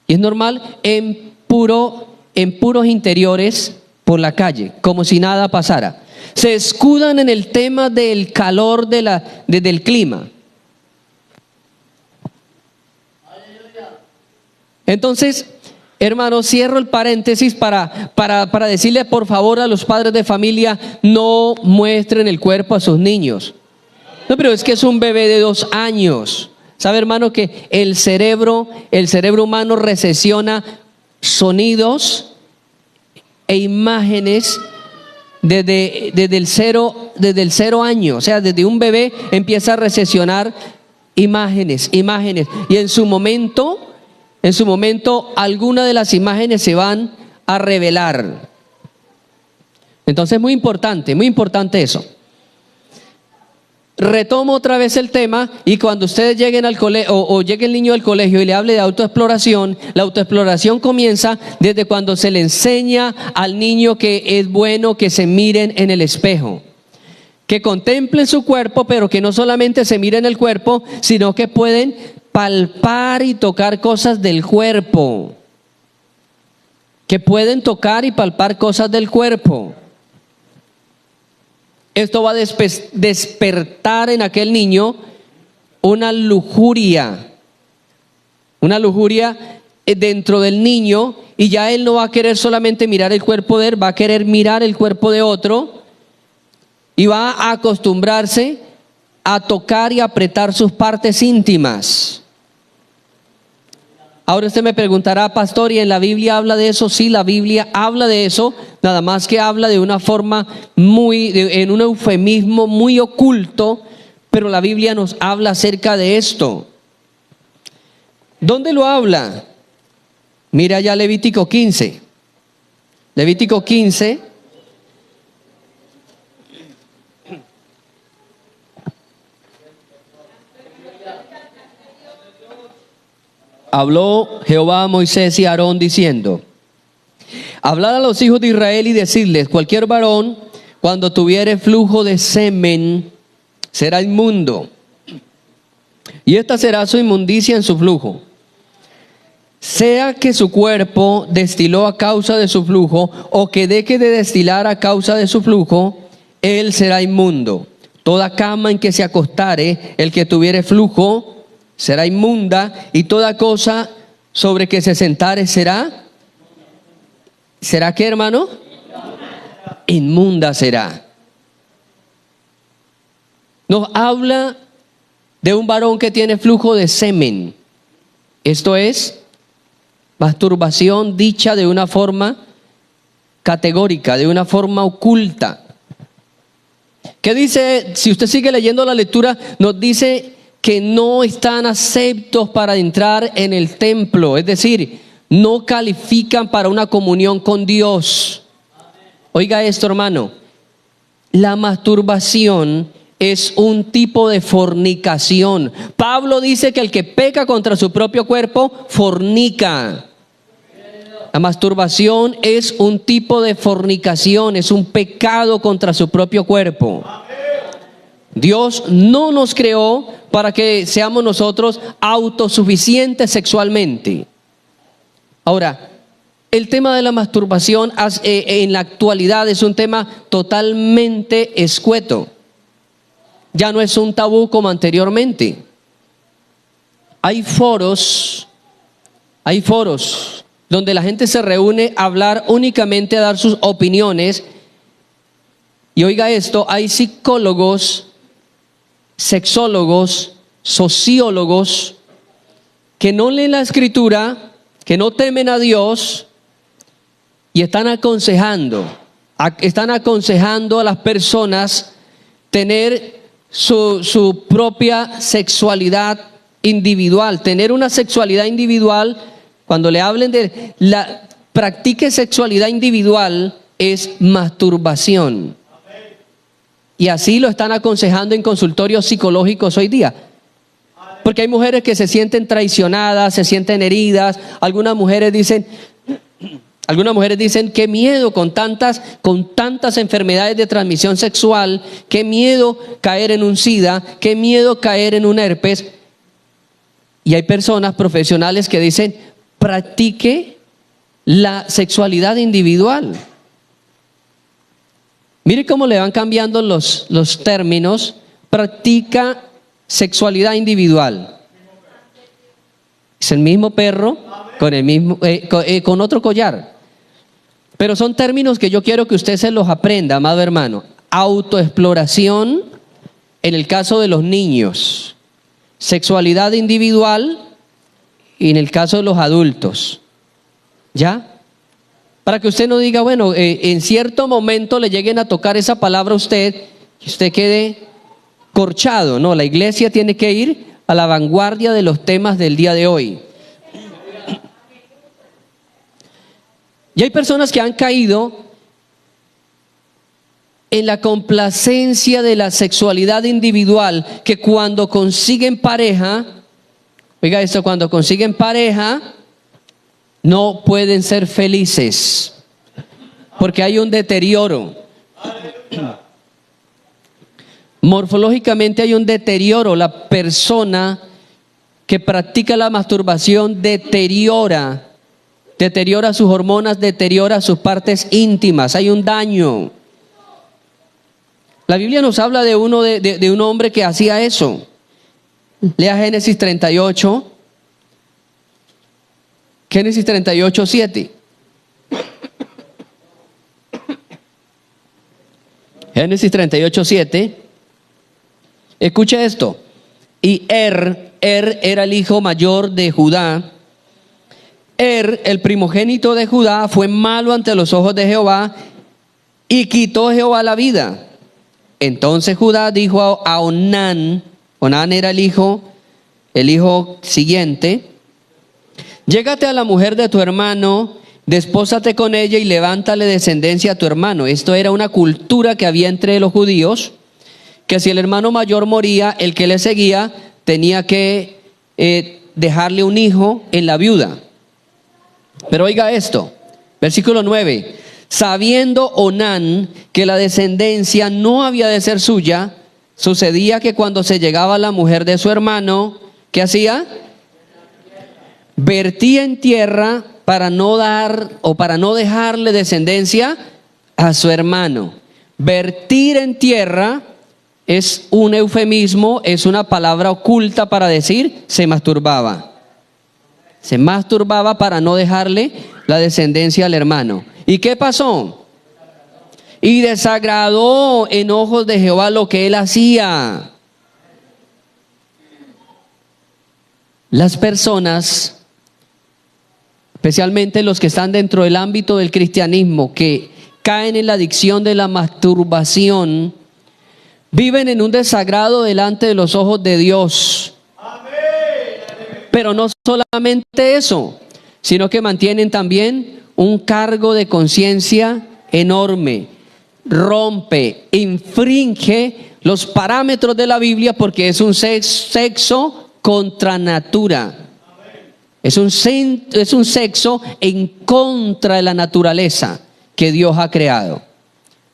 y es normal en puros interiores por la calle, como si nada pasara. Se escudan en el tema del calor del clima. Entonces, hermanos, cierro el paréntesis para decirle por favor a los padres de familia, no muestren el cuerpo a sus niños. No, pero es que es un bebé de 2 años. ¿Sabe, hermano, que el cerebro humano recesiona sonidos e imágenes desde el 0 año? O sea, desde un bebé empieza a recesionar imágenes. Y en su momento, algunas de las imágenes se van a revelar. Entonces, muy importante eso. Retomo otra vez el tema, y cuando ustedes lleguen al colegio o llegue el niño al colegio y le hable de autoexploración, la autoexploración comienza desde cuando se le enseña al niño que es bueno que se miren en el espejo, que contemplen su cuerpo, pero que no solamente se miren el cuerpo, sino que pueden palpar y tocar cosas del cuerpo, que pueden tocar y palpar cosas del cuerpo. Esto va a despertar en aquel niño una lujuria dentro del niño, y ya él no va a querer solamente mirar el cuerpo de él, va a querer mirar el cuerpo de otro, y va a acostumbrarse a tocar y apretar sus partes íntimas. Ahora usted me preguntará, pastor, ¿y en la Biblia habla de eso? Sí, la Biblia habla de eso, nada más que habla de una forma en un eufemismo muy oculto, pero la Biblia nos habla acerca de esto. ¿Dónde lo habla? Mira ya Levítico 15. Levítico 15. Habló Jehová a Moisés y a Aarón diciendo: hablad a los hijos de Israel y decirles: cualquier varón, cuando tuviere flujo de semen, será inmundo, y esta será su inmundicia en su flujo. Sea que su cuerpo destiló a causa de su flujo, o que deje de destilar a causa de su flujo, él será inmundo. Toda cama en que se acostare el que tuviere flujo será inmunda, y toda cosa sobre que se sentare ¿será qué, hermano? Inmunda será. Nos habla de un varón que tiene flujo de semen. Esto es masturbación dicha de una forma categórica, de una forma oculta. ¿Qué dice? Si usted sigue leyendo la lectura, nos dice que no están aceptos para entrar en el templo, es decir, no califican para una comunión con Dios. Oiga esto, hermano, la masturbación es un tipo de fornicación. Pablo dice que el que peca contra su propio cuerpo, fornica. La masturbación es un tipo de fornicación, es un pecado contra su propio cuerpo. Dios no nos creó para que seamos nosotros autosuficientes sexualmente. Ahora, el tema de la masturbación en la actualidad es un tema totalmente escueto. Ya no es un tabú como anteriormente. Hay foros donde la gente se reúne a hablar únicamente, a dar sus opiniones. Y oiga esto, hay psicólogos, sexólogos, sociólogos que no leen la Escritura, que no temen a Dios y están aconsejando a las personas tener su propia sexualidad individual, tener una sexualidad individual. Cuando le hablen de practique sexualidad individual, es masturbación. Y así lo están aconsejando en consultorios psicológicos hoy día. Porque hay mujeres que se sienten traicionadas, se sienten heridas. Algunas mujeres dicen, qué miedo con tantas enfermedades de transmisión sexual, qué miedo caer en un SIDA, qué miedo caer en un herpes. Y hay personas profesionales que dicen, practique la sexualidad individual. Mire cómo le van cambiando los términos. Practica sexualidad individual. Es el mismo perro con otro collar. Pero son términos que yo quiero que usted se los aprenda, amado hermano. Autoexploración en el caso de los niños. Sexualidad individual y en el caso de los adultos. ¿Ya? Para que usted no diga, bueno, en cierto momento le lleguen a tocar esa palabra a usted y usted quede corchado. No, la iglesia tiene que ir a la vanguardia de los temas del día de hoy. Y hay personas que han caído en la complacencia de la sexualidad individual, que cuando consiguen pareja, oiga esto, cuando consiguen pareja, no pueden ser felices, porque hay un deterioro. Morfológicamente hay un deterioro. La persona que practica la masturbación deteriora sus hormonas, deteriora sus partes íntimas. Hay un daño. La Biblia nos habla de un hombre que hacía eso. Lea Génesis 38. Génesis 38, 7. Génesis 38, 7. Escuche esto. Y Er era el hijo mayor de Judá. El primogénito de Judá, fue malo ante los ojos de Jehová y quitó Jehová la vida. Entonces Judá dijo a Onán era el hijo siguiente: llégate a la mujer de tu hermano, despósate con ella y levántale descendencia a tu hermano. Esto era una cultura que había entre los judíos, que si el hermano mayor moría, el que le seguía tenía que dejarle un hijo en la viuda. Pero oiga esto, versículo 9. Sabiendo Onán que la descendencia no había de ser suya, sucedía que cuando se llegaba la mujer de su hermano, ¿qué hacía? Vertía en tierra para no dejarle descendencia a su hermano. Vertir en tierra es un eufemismo, es una palabra oculta para decir se masturbaba. Se masturbaba para no dejarle la descendencia al hermano. ¿Y qué pasó? Y desagradó en ojos de Jehová lo que él hacía. Las personas, especialmente los que están dentro del ámbito del cristianismo, que caen en la adicción de la masturbación, viven en un desagrado delante de los ojos de Dios. Pero no solamente eso, sino que mantienen también un cargo de conciencia enorme. Rompe, infringe los parámetros de la Biblia porque es un sexo contra natura. Es un sexo en contra de la naturaleza que Dios ha creado.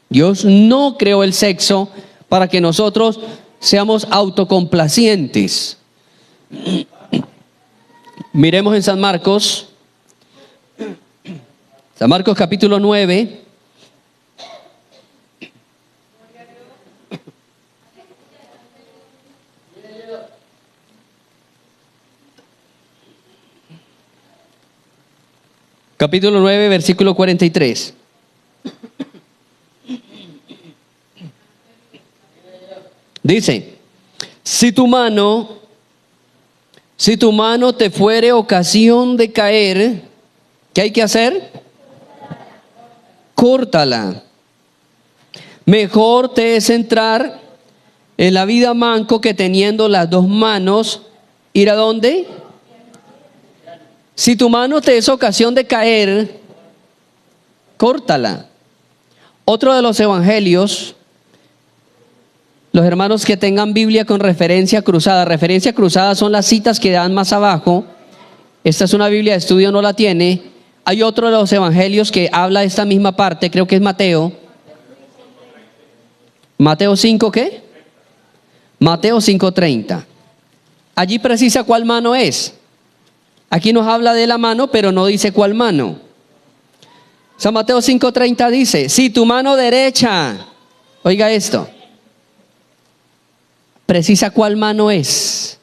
Dios no creó el sexo para que nosotros seamos autocomplacientes. Miremos en San Marcos capítulo 9. Capítulo 9, versículo 43. Dice: si tu mano te fuere ocasión de caer, ¿qué hay que hacer? Córtala. Mejor te es entrar en la vida manco que teniendo las dos manos, ¿ir a dónde? Si tu mano te es ocasión de caer, córtala. Otro de los evangelios Los hermanos que tengan Biblia con referencia cruzada. Referencia cruzada son las citas que dan más abajo. Esta es una Biblia de estudio, no la tiene. Hay otro de los evangelios que habla de esta misma parte, creo que es Mateo. ¿Mateo 5 qué? Mateo 5:30. Allí precisa cuál mano es. Aquí nos habla de la mano, pero no dice cuál mano. San Mateo 5:30 dice, si tu mano derecha, oiga esto, precisa cuál mano es.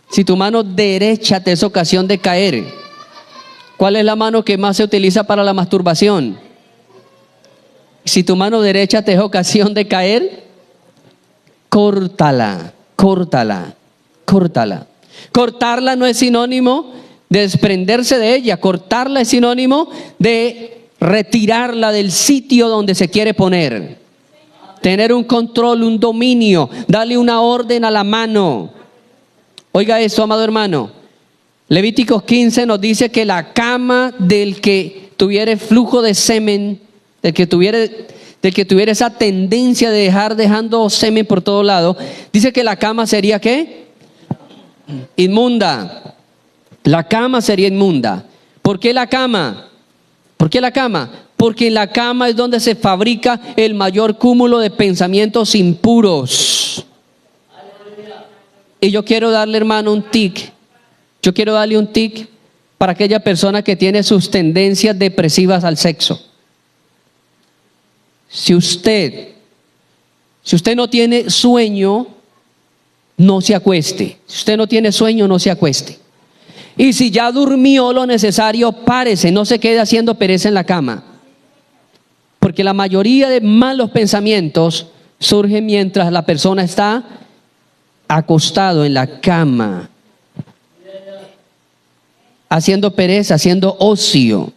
Si tu mano derecha te es ocasión de caer, ¿cuál es la mano que más se utiliza para la masturbación? Si tu mano derecha te es ocasión de caer, córtala, córtala, córtala. Cortarla no es sinónimo de desprenderse de ella, cortarla es sinónimo de retirarla del sitio donde se quiere poner. Tener un control, un dominio, darle una orden a la mano. Oiga eso, amado hermano. Levíticos 15 nos dice que la cama del que tuviere flujo de semen, del que tuviera esa tendencia de dejando semen por todo lado, dice que la cama sería ¿qué? Inmunda. La cama sería inmunda. ¿Por qué la cama? ¿Por qué la cama? Porque en la cama es donde se fabrica el mayor cúmulo de pensamientos impuros. Y yo quiero darle, hermano, un tic. Yo quiero darle un tic para aquella persona que tiene sus tendencias depresivas al sexo. Si usted no tiene sueño, no se acueste. Si usted no tiene sueño, no se acueste. Y si ya durmió lo necesario, párese, no se quede haciendo pereza en la cama. Porque la mayoría de malos pensamientos surgen mientras la persona está acostado en la cama, haciendo pereza, haciendo ocio.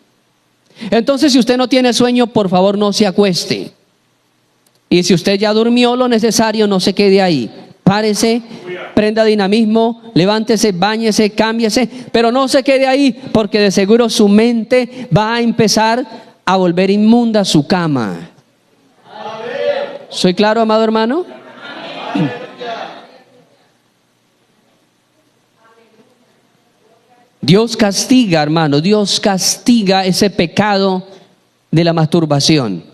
Entonces, si usted no tiene sueño, por favor no se acueste. Y si usted ya durmió lo necesario, no se quede ahí. Párese, prenda dinamismo, levántese, báñese, cámbiese, pero no se quede ahí, porque de seguro su mente va a empezar a volver inmunda su cama. ¿Soy claro, amado hermano? Dios castiga, hermano, Dios castiga ese pecado de la masturbación.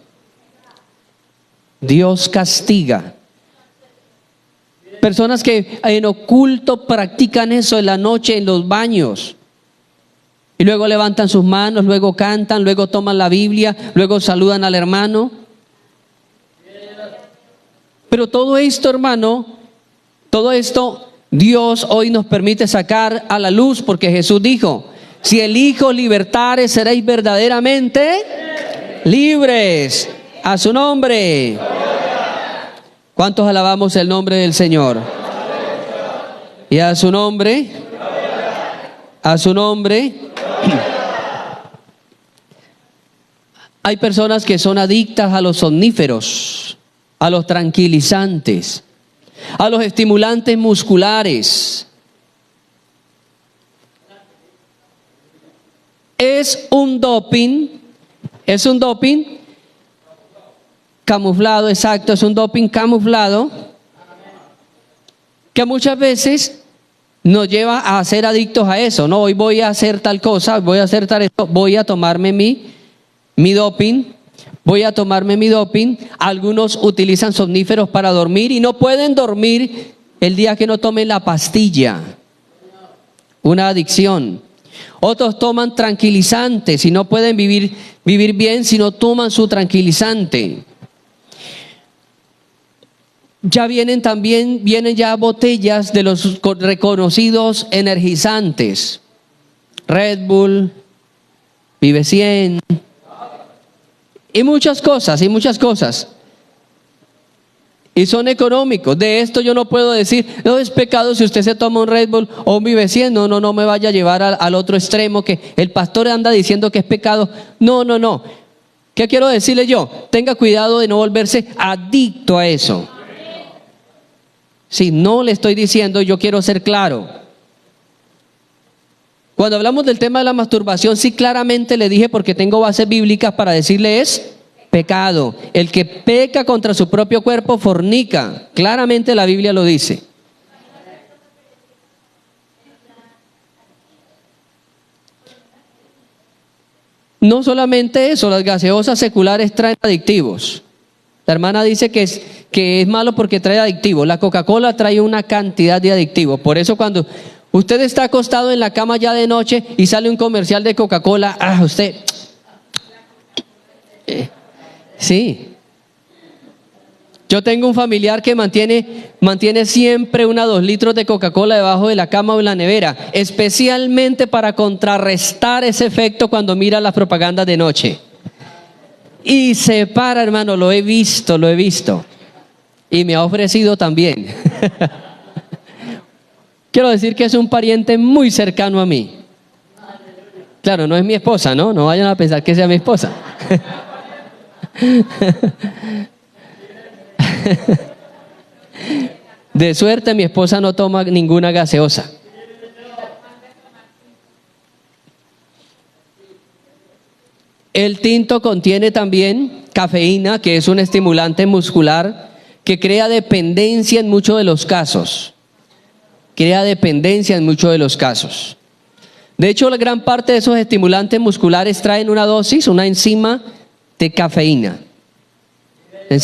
Dios castiga. Personas que en oculto practican eso en la noche en los baños. Y luego levantan sus manos, luego cantan, luego toman la Biblia, luego saludan al hermano. Pero todo esto, hermano, todo esto Dios hoy nos permite sacar a la luz, porque Jesús dijo, si el Hijo libertare, seréis verdaderamente libres. A su nombre. ¿Cuántos alabamos el nombre del Señor? Y a su nombre. A su nombre. Hay personas que son adictas a los somníferos, a los tranquilizantes, a los estimulantes musculares. Es un doping camuflado, exacto, es un doping camuflado que muchas veces nos lleva a ser adictos a eso. No, hoy voy a hacer tal cosa, voy a hacer tal esto, voy a tomarme mi doping. Voy a tomarme mi doping. Algunos utilizan somníferos para dormir y no pueden dormir el día que no tomen la pastilla. Una adicción. Otros toman tranquilizantes y no pueden vivir bien si no toman su tranquilizante. Vienen ya botellas de los reconocidos energizantes. Red Bull, Vive 100. Y muchas cosas. Y son económicos. De esto yo no puedo decir, no es pecado si usted se toma un Red Bull o un Vive 100. No me vaya a llevar al otro extremo que el pastor anda diciendo que es pecado. No. ¿Qué quiero decirle yo? Tenga cuidado de no volverse adicto a eso. Si no le estoy diciendo, yo quiero ser claro. Cuando hablamos del tema de la masturbación, sí claramente le dije, porque tengo bases bíblicas para decirle es pecado. El que peca contra su propio cuerpo fornica. Claramente la Biblia lo dice. No solamente eso, las gaseosas seculares traen adictivos. La hermana dice que es malo porque trae adictivos. La Coca-Cola trae una cantidad de adictivos. Por eso cuando usted está acostado en la cama ya de noche y sale un comercial de Coca-Cola, usted... sí. Yo tengo un familiar que mantiene siempre 2 litros de Coca-Cola debajo de la cama o en la nevera, especialmente para contrarrestar ese efecto cuando mira las propagandas de noche. Y se para, hermano, lo he visto. Y me ha ofrecido también. Quiero decir que es un pariente muy cercano a mí. Claro, no es mi esposa, ¿no? No vayan a pensar que sea mi esposa. De suerte mi esposa no toma ninguna gaseosa. El tinto contiene también cafeína, que es un estimulante muscular que crea dependencia en muchos de los casos. De hecho, la gran parte de esos estimulantes musculares traen una dosis, una enzima de cafeína. En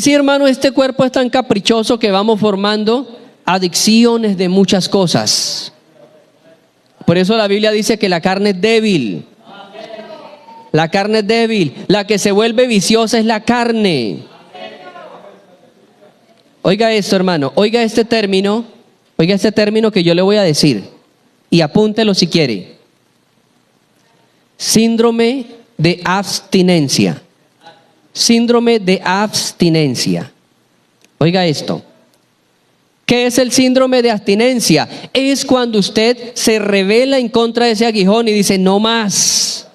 sí, hermano, este cuerpo es tan caprichoso que vamos formando adicciones de muchas cosas. Por eso la Biblia dice que la carne es débil. La carne es débil. La que se vuelve viciosa es la carne. Oiga esto, hermano. Oiga este término que yo le voy a decir. Y apúntelo si quiere. Síndrome de abstinencia. Síndrome de abstinencia. Oiga esto. ¿Qué es el síndrome de abstinencia? Es cuando usted se rebela en contra de ese aguijón y dice, no más.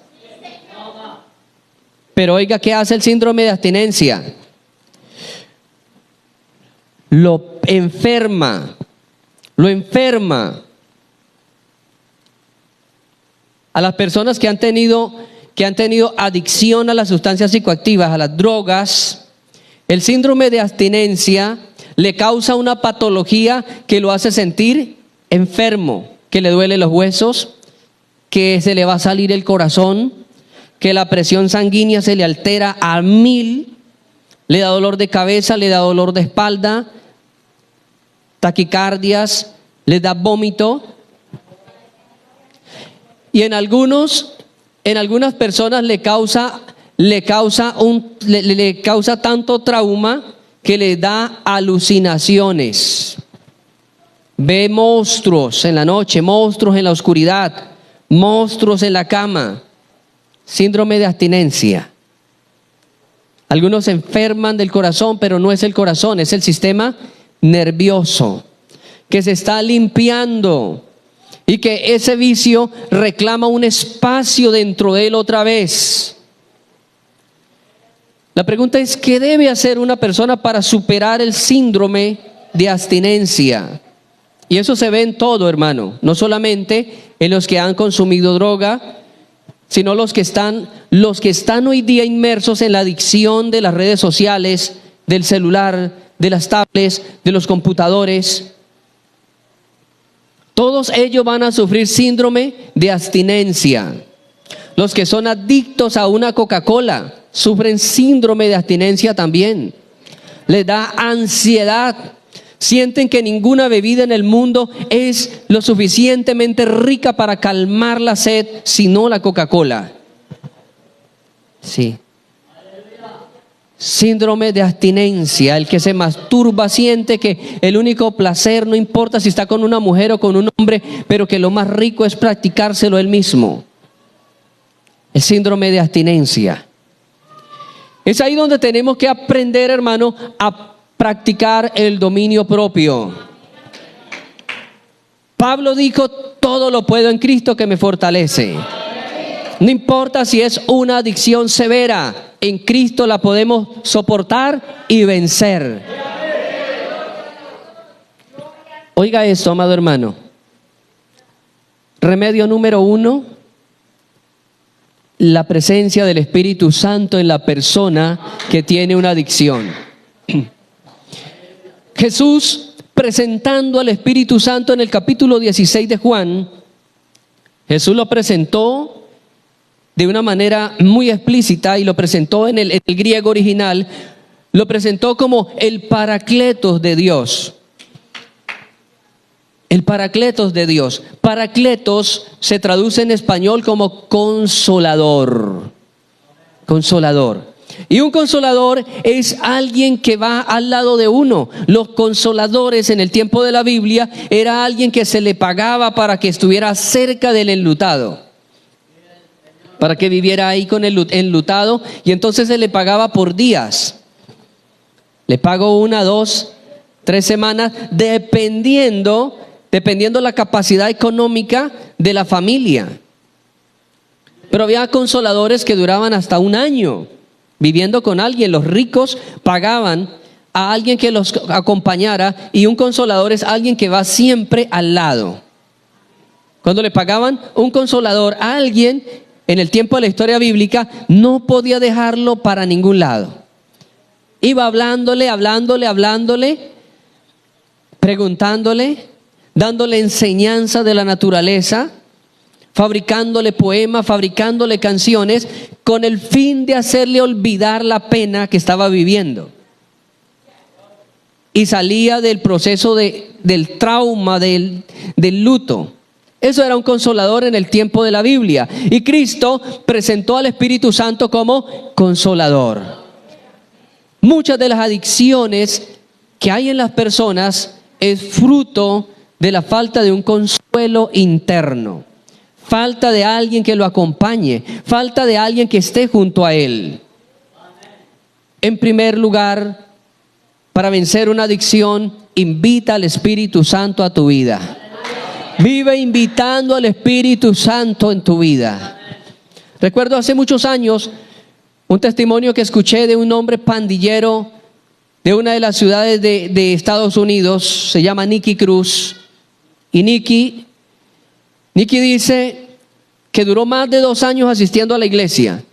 Pero oiga, ¿qué hace el síndrome de abstinencia? Lo enferma. A las personas que han tenido adicción a las sustancias psicoactivas, a las drogas, el síndrome de abstinencia le causa una patología que lo hace sentir enfermo, que le duelen los huesos, que se le va a salir el corazón, que la presión sanguínea se le altera a 1000, le da dolor de cabeza, le da dolor de espalda, taquicardias, le da vómito. Y en algunas personas le causa tanto trauma que le da alucinaciones. Ve monstruos en la noche, monstruos en la oscuridad, monstruos en la cama. Síndrome de abstinencia. Algunos se enferman del corazón, pero no es el corazón, es el sistema nervioso que se está limpiando y que ese vicio reclama un espacio dentro de él otra vez. La pregunta es, ¿qué debe hacer una persona para superar el síndrome de abstinencia? Y eso se ve en todo, hermano, no solamente en los que han consumido droga, sino los que están hoy día inmersos en la adicción de las redes sociales, del celular, de las tablets, de los computadores. Todos ellos van a sufrir síndrome de abstinencia. Los que son adictos a una Coca-Cola sufren síndrome de abstinencia también. Les da ansiedad. Sienten que ninguna bebida en el mundo es lo suficientemente rica para calmar la sed, sino la Coca-Cola. Sí. Síndrome de abstinencia. El que se masturba siente que el único placer, no importa si está con una mujer o con un hombre, pero que lo más rico es practicárselo él mismo. El síndrome de abstinencia. Es ahí donde tenemos que aprender, hermano, a practicar el dominio propio. Pablo dijo, todo lo puedo en Cristo que me fortalece. No importa si es una adicción severa, en Cristo la podemos soportar y vencer. Oiga esto, amado hermano. Remedio número 1. la presencia del Espíritu Santo en la persona que tiene una adicción. Jesús, presentando al Espíritu Santo en el capítulo 16 de Juan, Jesús lo presentó de una manera muy explícita y lo presentó en el griego original, lo presentó como el Paracletos de Dios. El Paracletos de Dios. Paracletos se traduce en español como consolador. Consolador. Y un consolador es alguien que va al lado de uno. Los consoladores en el tiempo de la Biblia era alguien que se le pagaba para que estuviera cerca del enlutado, para que viviera ahí con el enlutado, y entonces se le pagaba por días. Le pago 1, 2, 3 semanas, dependiendo la capacidad económica de la familia. Pero había consoladores que duraban hasta 1 año viviendo con alguien. Los ricos pagaban a alguien que los acompañara, y un consolador es alguien que va siempre al lado. Cuando le pagaban un consolador a alguien en el tiempo de la historia bíblica, no podía dejarlo para ningún lado. Iba hablándole, preguntándole, dándole enseñanza de la naturaleza, fabricándole poemas, fabricándole canciones, con el fin de hacerle olvidar la pena que estaba viviendo. Y salía del proceso del trauma, del luto. Eso era un consolador en el tiempo de la Biblia. Y Cristo presentó al Espíritu Santo como consolador. Muchas de las adicciones que hay en las personas es fruto de la falta de un consuelo interno. Falta de alguien que lo acompañe, falta de alguien que esté junto a él. En primer lugar, para vencer una adicción, invita al Espíritu Santo a tu vida. Vive invitando al Espíritu Santo en tu vida. Recuerdo hace muchos años un testimonio que escuché de un hombre pandillero de una de las ciudades de Estados Unidos. Se llama Nicky Cruz. Y Nicky dice que duró más de 2 años asistiendo a la iglesia.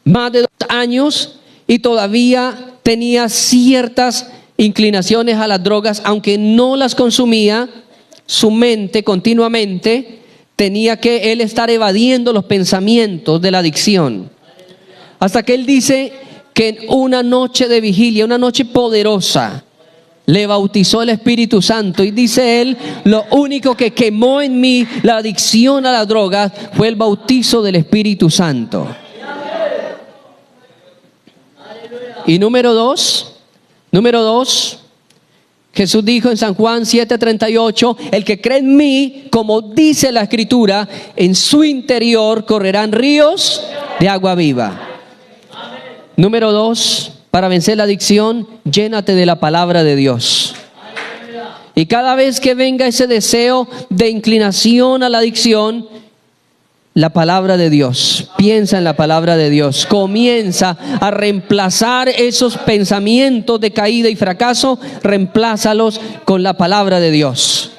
Más de 2 años, y todavía tenía ciertas inclinaciones a las drogas, aunque no las consumía. Su mente continuamente tenía que él estar evadiendo los pensamientos de la adicción. Hasta que él dice que en una noche de vigilia, una noche poderosa, le bautizó el Espíritu Santo. Y dice él, lo único que quemó en mí la adicción a las drogas fue el bautizo del Espíritu Santo. Y número dos, Jesús dijo en San Juan 7:38, el que cree en mí, como dice la Escritura, en su interior correrán ríos de agua viva. Número 2, para vencer la adicción, llénate de la palabra de Dios. Y cada vez que venga ese deseo de inclinación a la adicción, la palabra de Dios, piensa en la palabra de Dios, comienza a reemplazar esos pensamientos de caída y fracaso, reemplázalos con la palabra de Dios.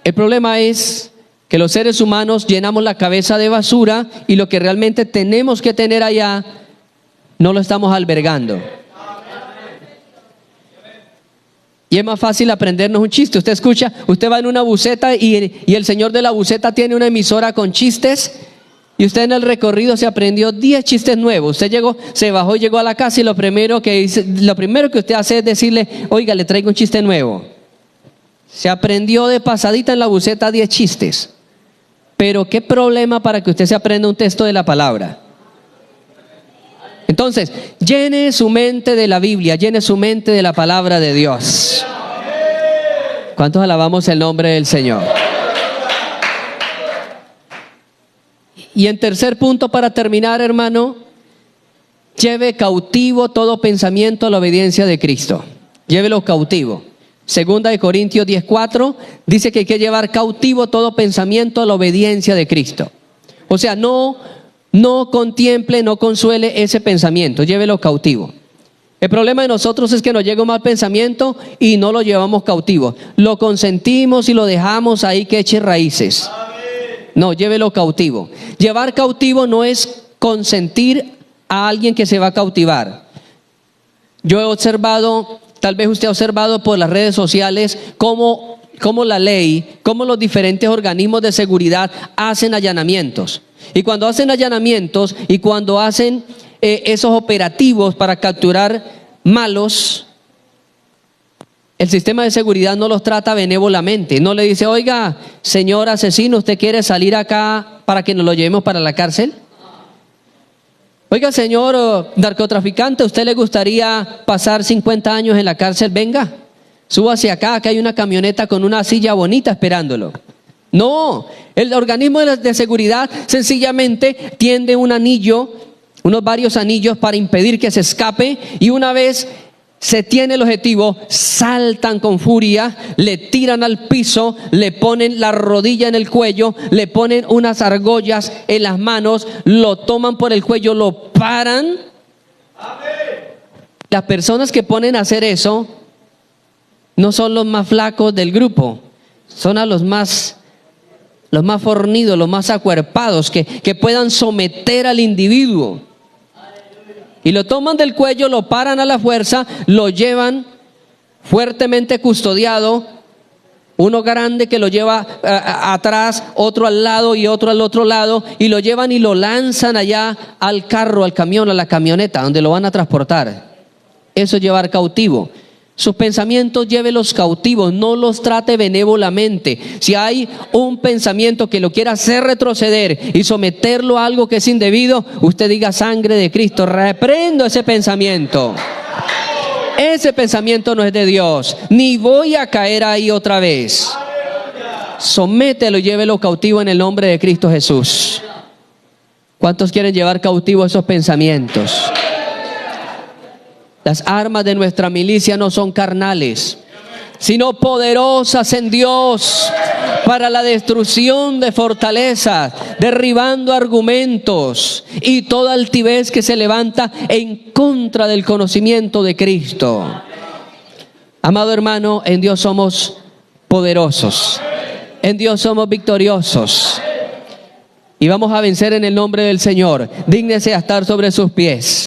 El problema es que los seres humanos llenamos la cabeza de basura y lo que realmente tenemos que tener allá no lo estamos albergando. Y es más fácil aprendernos un chiste. Usted escucha, usted va en una buseta y el señor de la buseta tiene una emisora con chistes, y usted en el recorrido se aprendió 10 chistes nuevos. Usted llegó, se bajó y llegó a la casa, y lo primero que usted hace es decirle, oiga, le traigo un chiste nuevo. Se aprendió de pasadita en la buseta 10 chistes. Pero qué problema para que usted se aprenda un texto de la palabra. Entonces, llene su mente de la Biblia, llene su mente de la palabra de Dios. ¿Cuántos alabamos el nombre del Señor? Y en tercer punto, para terminar, hermano, lleve cautivo todo pensamiento a la obediencia de Cristo. Llévelo cautivo. Segunda de Corintios 10:4 dice que hay que llevar cautivo todo pensamiento a la obediencia de Cristo. O sea, no contemple, no consuele ese pensamiento, llévelo cautivo. El problema de nosotros es que nos llega un mal pensamiento y no lo llevamos cautivo. Lo consentimos y lo dejamos ahí que eche raíces. No, llévelo cautivo. Llevar cautivo no es consentir a alguien que se va a cautivar. Yo he observado, tal vez usted ha observado por las redes sociales, cómo la ley, cómo los diferentes organismos de seguridad hacen allanamientos. Y cuando hacen allanamientos y cuando hacen esos operativos para capturar malos, el sistema de seguridad no los trata benévolamente. No le dice, oiga, señor asesino, ¿usted quiere salir acá para que nos lo llevemos para la cárcel? Oiga, señor narcotraficante, ¿usted le gustaría pasar 50 años en la cárcel? Venga, súbase acá, que hay una camioneta con una silla bonita esperándolo. No, el organismo de seguridad sencillamente tiende un anillo, varios anillos para impedir que se escape, y una vez se tiene el objetivo, saltan con furia, le tiran al piso, le ponen la rodilla en el cuello, le ponen unas argollas en las manos, lo toman por el cuello, lo paran. Las personas que ponen a hacer eso no son los más flacos del grupo, son a los más fornidos, los más acuerpados, que puedan someter al individuo. Y lo toman del cuello, lo paran a la fuerza, lo llevan fuertemente custodiado, uno grande que lo lleva atrás, otro al lado y otro al otro lado, y lo llevan y lo lanzan allá al carro, al camión, a la camioneta, donde lo van a transportar. Eso es llevar cautivo. Sus pensamientos llévelos cautivos, no los trate benévolamente. Si hay un pensamiento que lo quiera hacer retroceder y someterlo a algo que es indebido, usted diga, sangre de Cristo, reprendo ese pensamiento. Ese pensamiento no es de Dios, ni voy a caer ahí otra vez. Somételo y llévelo cautivo en el nombre de Cristo Jesús. ¿Cuántos quieren llevar cautivo esos pensamientos? Las armas de nuestra milicia no son carnales, sino poderosas en Dios para la destrucción de fortalezas, derribando argumentos y toda altivez que se levanta en contra del conocimiento de Cristo. Amado hermano, en Dios somos poderosos, en Dios somos victoriosos y vamos a vencer en el nombre del Señor. Dígnese a estar sobre sus pies.